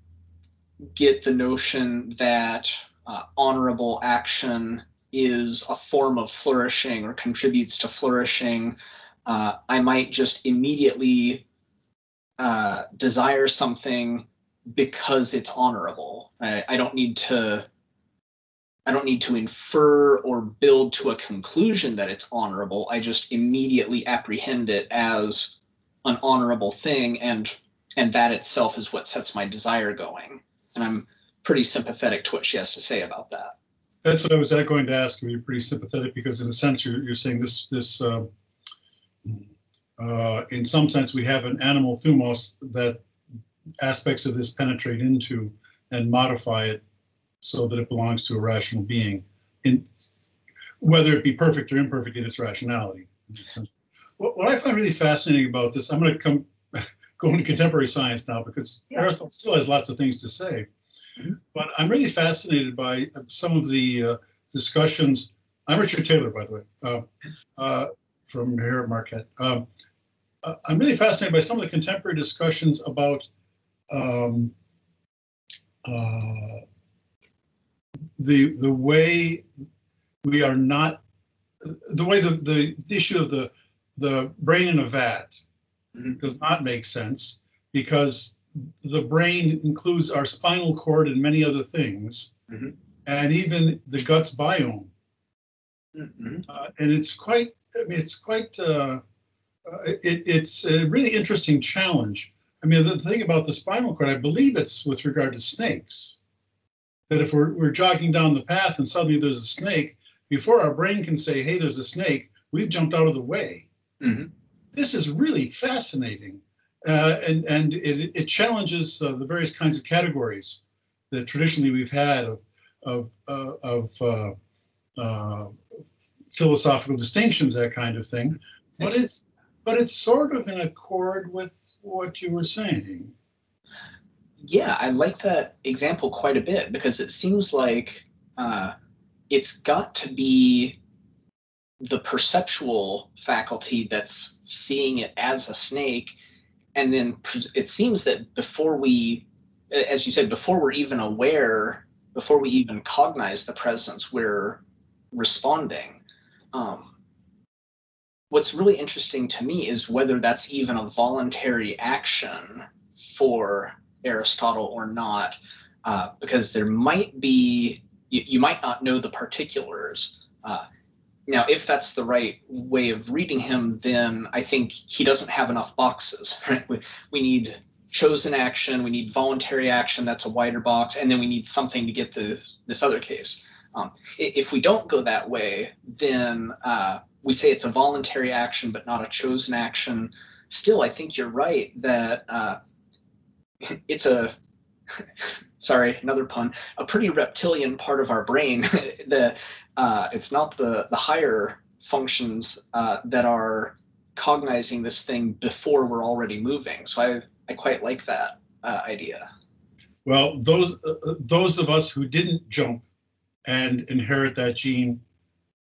get the notion that honorable action is a form of flourishing or contributes to flourishing, I might just immediately desire something because it's honorable. I don't need to infer or build to a conclusion that it's honorable. I just immediately apprehend it as an honorable thing, and that itself is what sets my desire going. And I'm pretty sympathetic to what she has to say about that. That's what I was going to ask. You're pretty sympathetic because, in a sense, you're saying this. In some sense, we have an animal thumos that aspects of this penetrate into and modify it so that it belongs to a rational being, whether it be perfect or imperfect in its rationality. What I find really fascinating about this, I'm going to go into contemporary science now because Aristotle still has lots of things to say. But I'm really fascinated by some of the discussions. I'm Richard Taylor, by the way, from here at Marquette. I'm really fascinated by some of the contemporary discussions about the way we are not, the way the issue of the brain in a vat does not make sense, because the brain includes our spinal cord and many other things, and even the gut's biome. And it's quite, I mean, it's a really interesting challenge. I mean, the thing about the spinal cord, I believe it's with regard to snakes, that if we're jogging down the path and suddenly there's a snake, before our brain can say, hey, there's a snake, we've jumped out of the way. This is really fascinating. And it challenges the various kinds of categories that traditionally we've had of philosophical distinctions, that kind of thing. But it's sort of in accord with what you were saying. Yeah, I like that example quite a bit, because it seems like it's got to be the perceptual faculty that's seeing it as a snake. And then it seems that before we, as you said, before we're even aware, before we even cognize the presence, we're responding. What's really interesting to me is whether that's even a voluntary action for Aristotle or not, because there might be, you might not know the particulars. Now, if that's the right way of reading him, then I think he doesn't have enough boxes, right? We need chosen action, we need voluntary action, that's a wider box, and then we need something to get this other case. If we don't go that way, then we say it's a voluntary action but not a chosen action. Still, I think you're right that it's a, sorry, another pun, a pretty reptilian part of our brain. It's not the higher functions that are cognizing this thing before we're already moving. So I quite like that idea. Well, those of us who didn't jump and inherit that gene,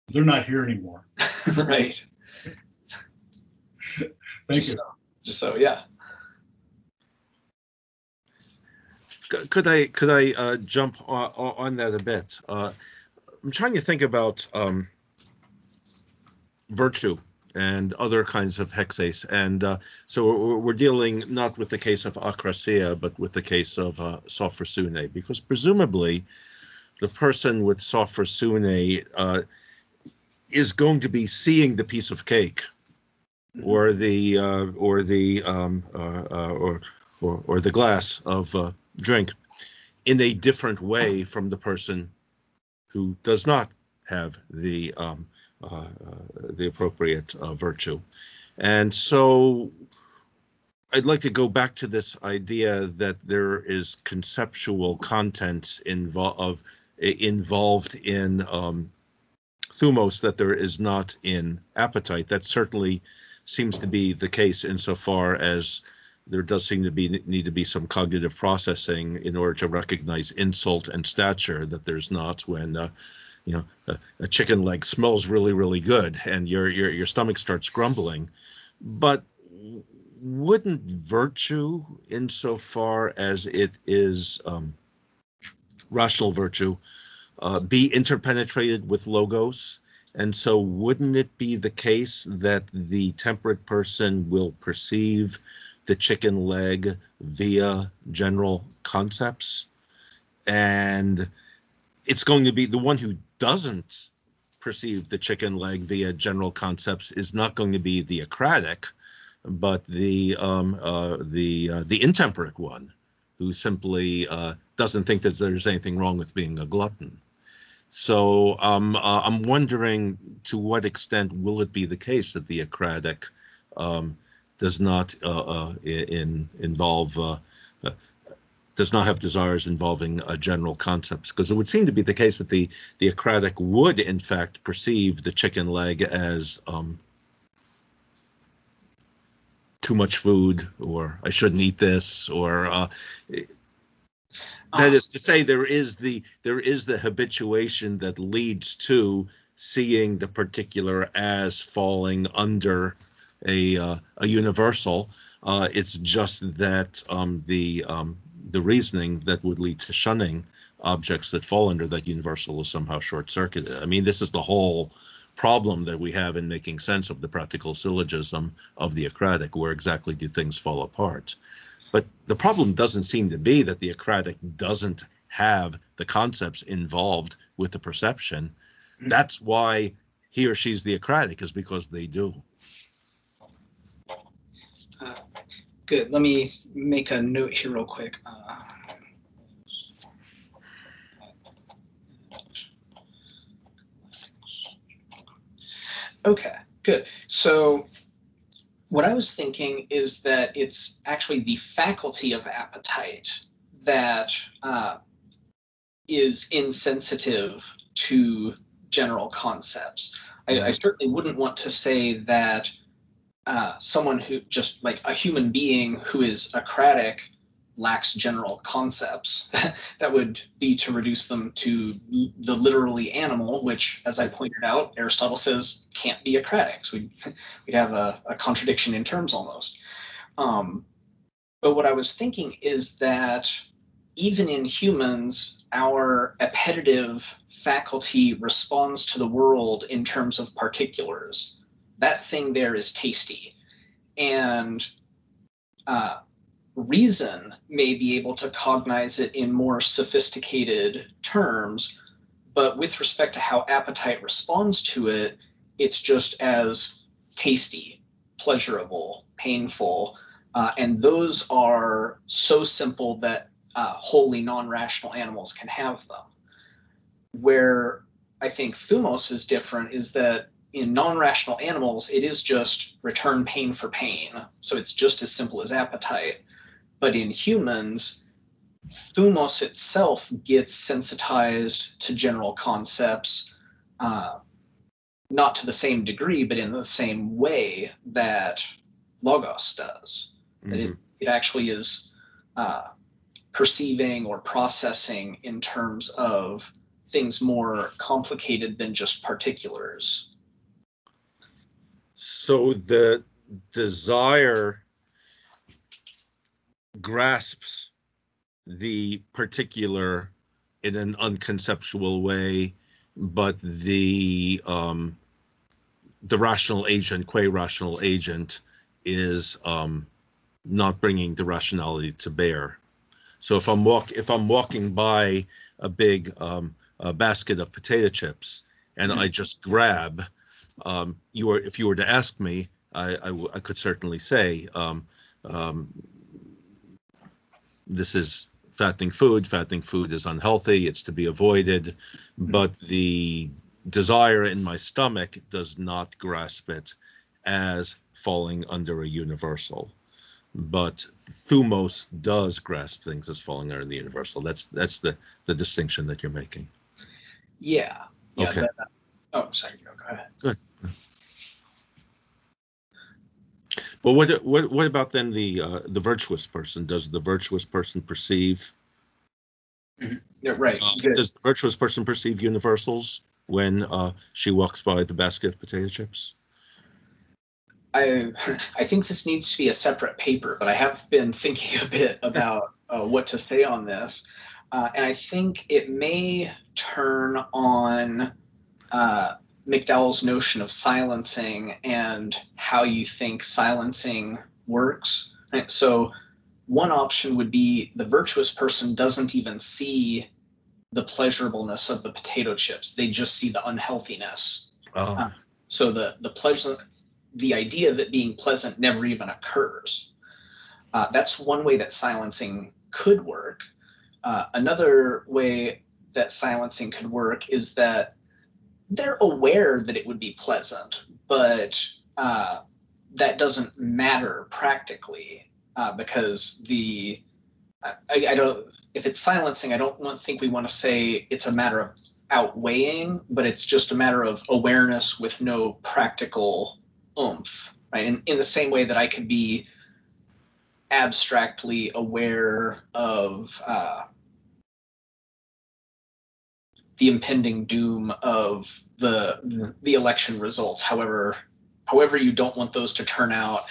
they're not here anymore. Right. Thank you. Just so, yeah. Could I jump on that a bit? I'm trying to think about virtue and other kinds of hexes, and so we're dealing not with the case of akrasia, but with the case of sophrosune, because presumably the person with sophrosune is going to be seeing the piece of cake, or the glass of drink in a different way from the person who does not have the appropriate virtue. And so I'd like to go back to this idea that there is conceptual content involved in thumos that there is not in appetite. That certainly seems to be the case insofar as there does seem to need to be some cognitive processing in order to recognize insult and stature that there's not when a chicken leg smells really, really good and your stomach starts grumbling. But wouldn't virtue, insofar as it is rational virtue, be interpenetrated with logos? And so wouldn't it be the case that the temperate person will perceive the chicken leg via general concepts? And it's going to be the one who doesn't perceive the chicken leg via general concepts is not going to be the acratic, but the intemperate one, who simply doesn't think that there's anything wrong with being a glutton. So I'm wondering, to what extent will it be the case that the acratic does not does not have desires involving general concepts? Because it would seem to be the case that the acratic would in fact perceive the chicken leg as too much food, or I shouldn't eat this, or that is to say, there is the habituation that leads to seeing the particular as falling under a universal. It's just that the reasoning that would lead to shunning objects that fall under that universal is somehow short-circuited. I mean, this is the whole problem that we have in making sense of the practical syllogism of the acratic. Where exactly do things fall apart? But the problem doesn't seem to be that the acratic doesn't have the concepts involved with the perception. That's why he or she's the acratic, is because they do. Good. Let me make a note here real quick. Okay, good. So what I was thinking is that it's actually the faculty of appetite that is insensitive to general concepts. I certainly wouldn't want to say that someone who just like a human being who is acratic lacks general concepts. That would be to reduce them to the literally animal, which, as I pointed out, Aristotle says can't be acratic. So we'd have a contradiction in terms almost. But what I was thinking is that even in humans, our appetitive faculty responds to the world in terms of particulars. That thing there is tasty. And reason may be able to cognize it in more sophisticated terms, but with respect to how appetite responds to it, it's just as tasty, pleasurable, painful, and those are so simple that wholly non-rational animals can have them. Where I think Thumos is different is that in non-rational animals, it is just return pain for pain. So it's just as simple as appetite. But in humans, Thumos itself gets sensitized to general concepts, not to the same degree, but in the same way that Logos does. That it actually is perceiving or processing in terms of things more complicated than just particulars. So the desire grasps the particular in an unconceptual way, but the rational agent, qua-rational agent, is not bringing the rationality to bear. So if I'm walking by a big a basket of potato chips and I just grab, if you were to ask me, I could certainly say this is fattening food. Fattening food is unhealthy. It's to be avoided. But the desire in my stomach does not grasp it as falling under a universal. But Thumos does grasp things as falling under the universal. That's the distinction that you're making. Yeah. Okay. Sorry. No, go ahead. Good. But what about then the virtuous person? Does the virtuous person perceive? Yeah, right. Does the virtuous person perceive universals when she walks by the basket of potato chips? I think this needs to be a separate paper, but I have been thinking a bit about what to say on this. And I think it may turn on McDowell's notion of silencing and how you think silencing works. Right? So one option would be the virtuous person doesn't even see the pleasurableness of the potato chips. They just see the unhealthiness. So the idea that being pleasant never even occurs. That's one way that silencing could work. Another way that silencing could work is that they're aware that it would be pleasant, but that doesn't matter practically because I don't. If it's silencing, I don't think we want to say it's a matter of outweighing, but it's just a matter of awareness with no practical oomph, right? And in the same way that I could be abstractly aware of the impending doom of the election results, however you don't want those to turn out,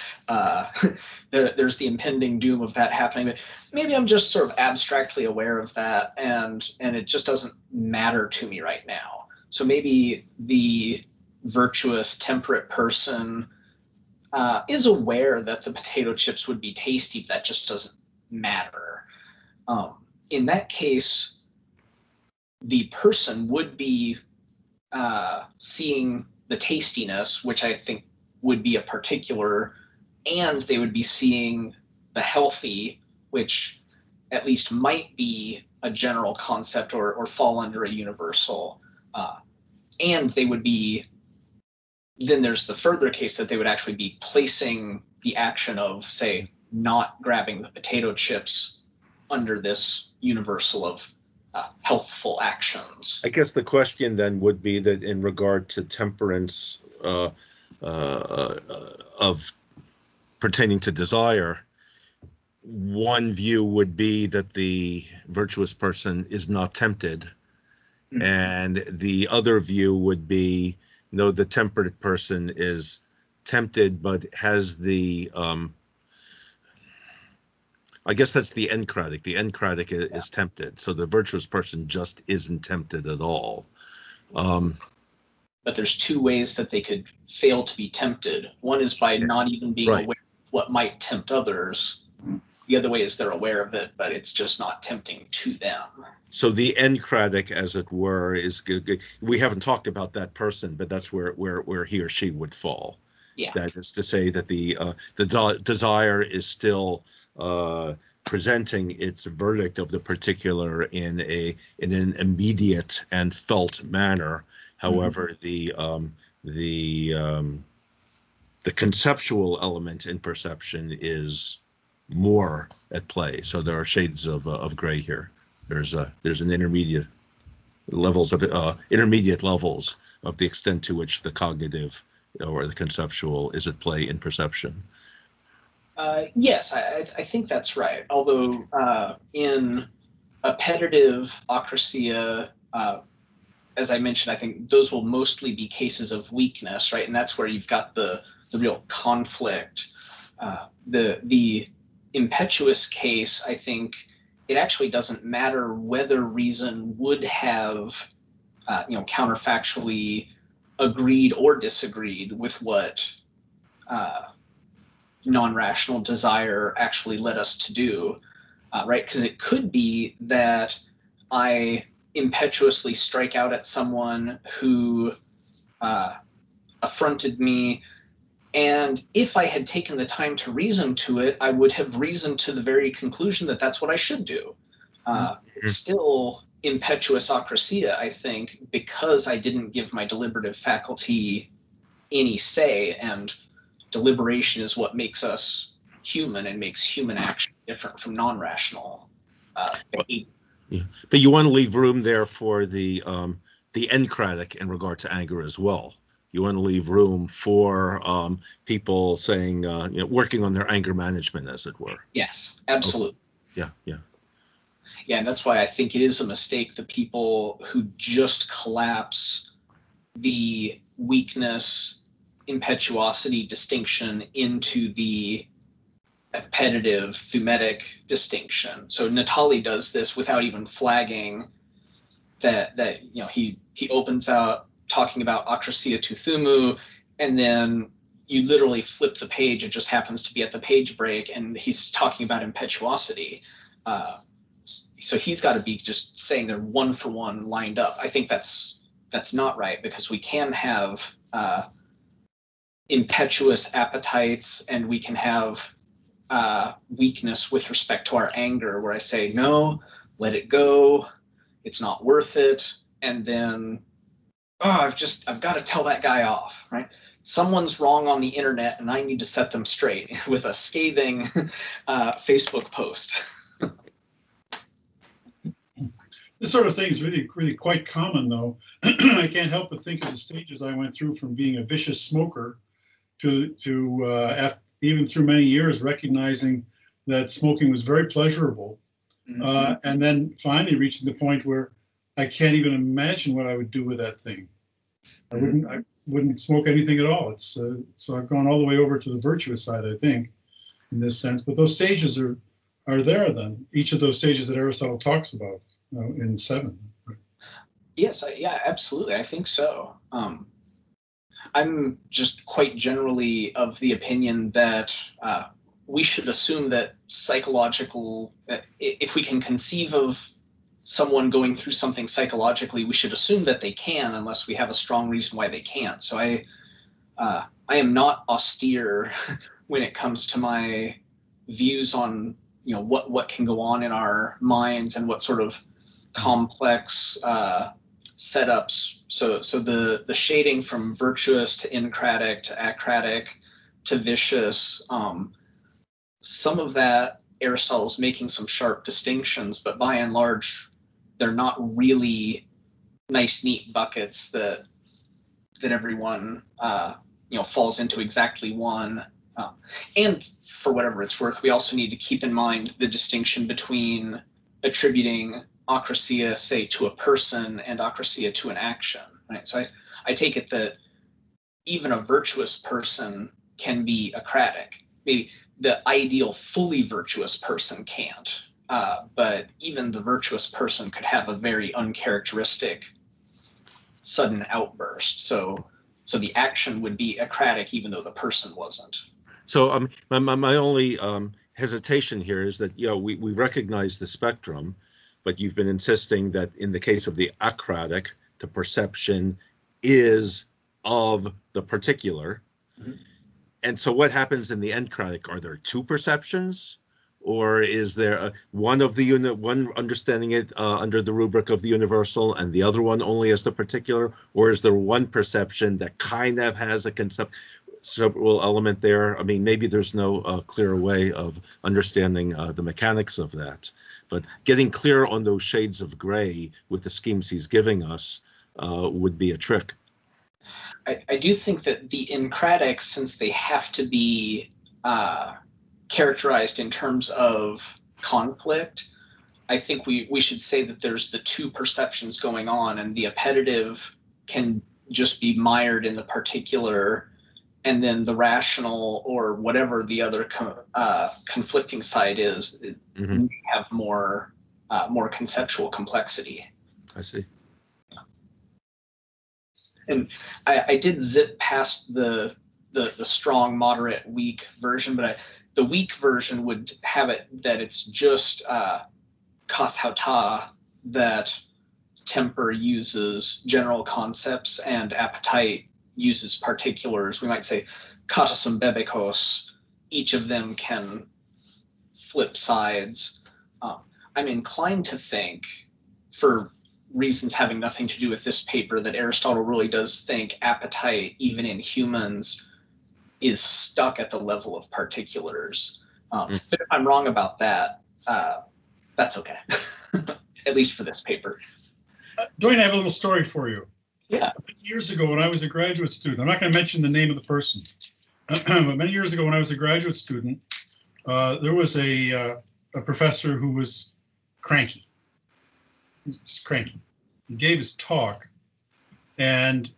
there's the impending doom of that happening. But maybe I'm just sort of abstractly aware of that, and it just doesn't matter to me right now. So maybe the virtuous, temperate person is aware that the potato chips would be tasty, but that just doesn't matter. In that case, the person would be seeing the tastiness, which I think would be a particular, and they would be seeing the healthy, which at least might be a general concept or fall under a universal. And they would be, then there's the further case that they would actually be placing the action of, say, not grabbing the potato chips under this universal of healthful actions. I guess the question then would be that in regard to temperance of pertaining to desire, one view would be that the virtuous person is not tempted, and the other view would be, no, the temperate person is tempted, but has the I guess that's the encratic. The encratic is tempted, so the virtuous person just isn't tempted at all. But there's two ways that they could fail to be tempted. One is by not even being aware of what might tempt others. The other way is they're aware of it, but it's just not tempting to them. So the encratic, as it were, is good. We haven't talked about that person, but that's where he or she would fall. Yeah. That is to say that the desire is still presenting its verdict of the particular in an immediate and felt manner. However, the conceptual element in perception is more at play. So there are shades of gray here. There's an intermediate levels of the extent to which the cognitive or the conceptual is at play in perception. Yes, I think that's right. Although in appetitive acrasia, as I mentioned, I think those will mostly be cases of weakness, right? And that's where you've got the real conflict. The impetuous case, I think it actually doesn't matter whether reason would have, counterfactually agreed or disagreed with what non-rational desire actually led us to do, right? Because it could be that I impetuously strike out at someone who affronted me, and if I had taken the time to reason to it, I would have reasoned to the very conclusion that that's what I should do. Still impetuous acrasia, I think, because I didn't give my deliberative faculty any say, and deliberation is what makes us human and makes human action different from non-rational behavior. Yeah, but you want to leave room there for the encratic in regard to anger as well. You want to leave room for people saying, working on their anger management, as it were. Yes, absolutely. Okay. Yeah. Yeah, and that's why I think it is a mistake, the people who just collapse the weakness, impetuosity distinction into the appetitive thumetic distinction. So Natali does this without even flagging that he opens out talking about acrasia to thumu, and then you literally flip the page. It just happens to be at the page break, and he's talking about impetuosity. So he's got to be just saying they're one for one lined up. I think that's not right, because we can have impetuous appetites, and we can have weakness with respect to our anger, where I say, no, let it go, it's not worth it, and then I've got to tell that guy off, right? Someone's wrong on the internet, and I need to set them straight with a scathing Facebook post. This sort of thing is really, really quite common, though. I can't help but think of the stages I went through from being a vicious smoker to even through many years recognizing that smoking was very pleasurable, and then finally reaching the point where I can't even imagine what I would do with that thing. I wouldn't smoke anything at all. So I've gone all the way over to the virtuous side, I think, in this sense. But those stages are there then. Each of those stages that Aristotle talks about in 7. Yes, yeah, absolutely. I think so. I'm just quite generally of the opinion that we should assume that if we can conceive of someone going through something psychologically, we should assume that they can, unless we have a strong reason why they can't. So I am not austere when it comes to my views on what can go on in our minds and what sort of complex setups. So the shading from virtuous to encratic to acratic to vicious, some of that Aristotle's making some sharp distinctions, but by and large, they're not really nice, neat buckets that everyone falls into exactly one. And for whatever it's worth, we also need to keep in mind the distinction between attributing acrasia, say, to a person and acrasia to an action, right? So I take it that even a virtuous person can be acratic. Maybe the ideal fully virtuous person can't, but even the virtuous person could have a very uncharacteristic sudden outburst. So the action would be acratic even though the person wasn't. So my only hesitation here is that, we recognize the spectrum, but you've been insisting that in the case of the acratic, the perception is of the particular. Mm-hmm. And so what happens in the encratic? Are there two perceptions? Or is there one understanding it under the rubric of the universal and the other one only as the particular? Or is there one perception that kind of has a conceptual element there? I mean, maybe there's no clearer way of understanding the mechanics of that. But getting clear on those shades of gray with the schemes he's giving us would be a trick. I do think that the encratics, since they have to be characterized in terms of conflict, I think we should say that there's the two perceptions going on, and the appetitive can just be mired in the particular, and then the rational or whatever the other conflicting side is, Mm-hmm. have more conceptual complexity. I see. And I did zip past the strong, moderate, weak version, but the weak version would have it that it's just kathauta, that temper uses general concepts and appetite uses particulars. We might say katasum bebekos, each of them can flip sides. I'm inclined to think, for reasons having nothing to do with this paper, that Aristotle really does think appetite, even in humans, is stuck at the level of particulars. But if I'm wrong about that, that's okay, at least for this paper. Duane, I have a little story for you. Yeah. Years ago, when I was a graduate student, I'm not going to mention the name of the person, but many years ago, when I was a graduate student, there was a professor who was cranky. He was just cranky. He gave his talk, and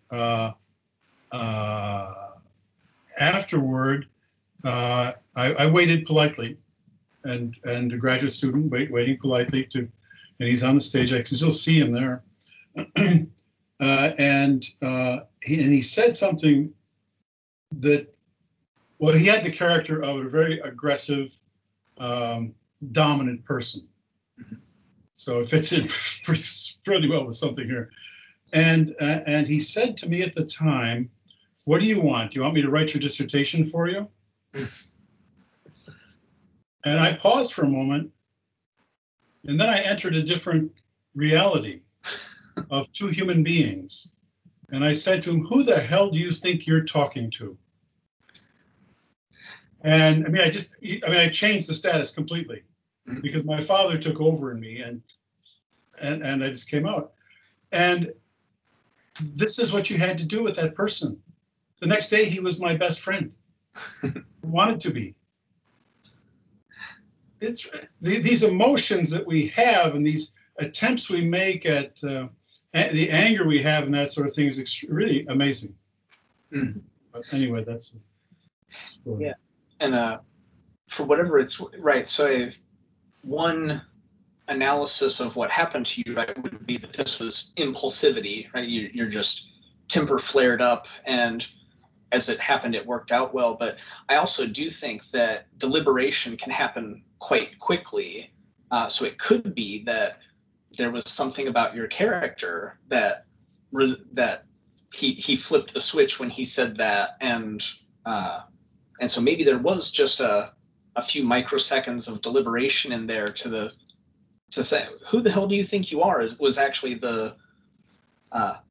afterward, I waited politely, and a graduate student waiting politely and he's on the stage. I can still see him there, and he said something that, well, he had the character of a very aggressive, dominant person. So it fits in pretty well with something here. And he said to me at the time, "What do you want? Do you want me to write your dissertation for you?" And I paused for a moment, and then I entered a different reality of two human beings. And I said to him, "Who the hell do you think you're talking to?" And I changed the status completely, because my father took over in me, and I just came out. And this is what you had to do with that person. The next day, he was my best friend. Wanted to be. It's these emotions that we have and these attempts we make at the anger we have and that sort of thing is really amazing. Mm. But anyway, that's yeah. And for whatever it's right. So one analysis of what happened to you, right, would be that this was impulsivity, right? You're just temper flared up, and as it happened, it worked out well. But I also do think that deliberation can happen quite quickly. So it could be that there was something about your character that he flipped the switch when he said that, and so maybe there was just a few microseconds of deliberation in there to say, "Who the hell do you think you are?" was actually the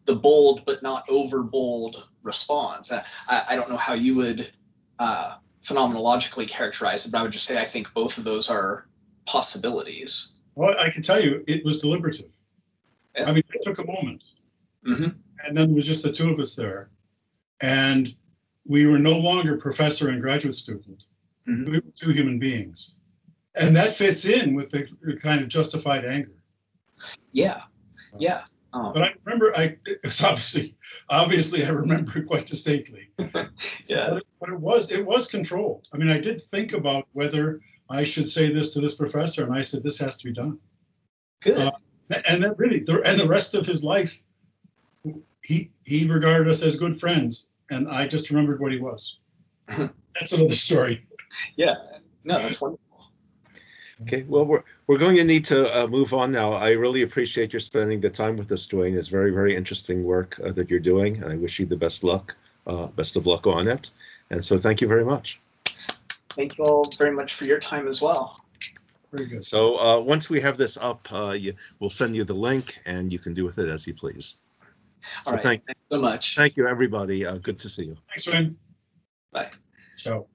bold but not over bold response. I don't know how you would phenomenologically characterize it, but I would just say I think both of those are possibilities. Well, I can tell you it was deliberative. Yeah. I mean, it took a moment. Mm-hmm. And then it was just the two of us there. And we were no longer professor and graduate student. Mhm. We were two human beings. And that fits in with the kind of justified anger. Yeah. But I remember, it's obviously I remember it quite distinctly. Yeah. But it was controlled. I mean, I did think about whether I should say this to this professor, and I said, this has to be done. Good. And that really, and the rest of his life, he regarded us as good friends, and I just remembered what he was. That's another story. Yeah. No, that's wonderful. Okay, well, we're going to need to move on now. I really appreciate your spending the time with us, Duane. It's very, very interesting work that you're doing. I wish you the best of luck on it. And so thank you very much. Thank you all very much for your time as well. Very good. So once we have this up, we'll send you the link and you can do with it as you please. All So right. Thanks so much. Thank you, everybody. Good to see you. Thanks, Wayne. Bye. Ciao.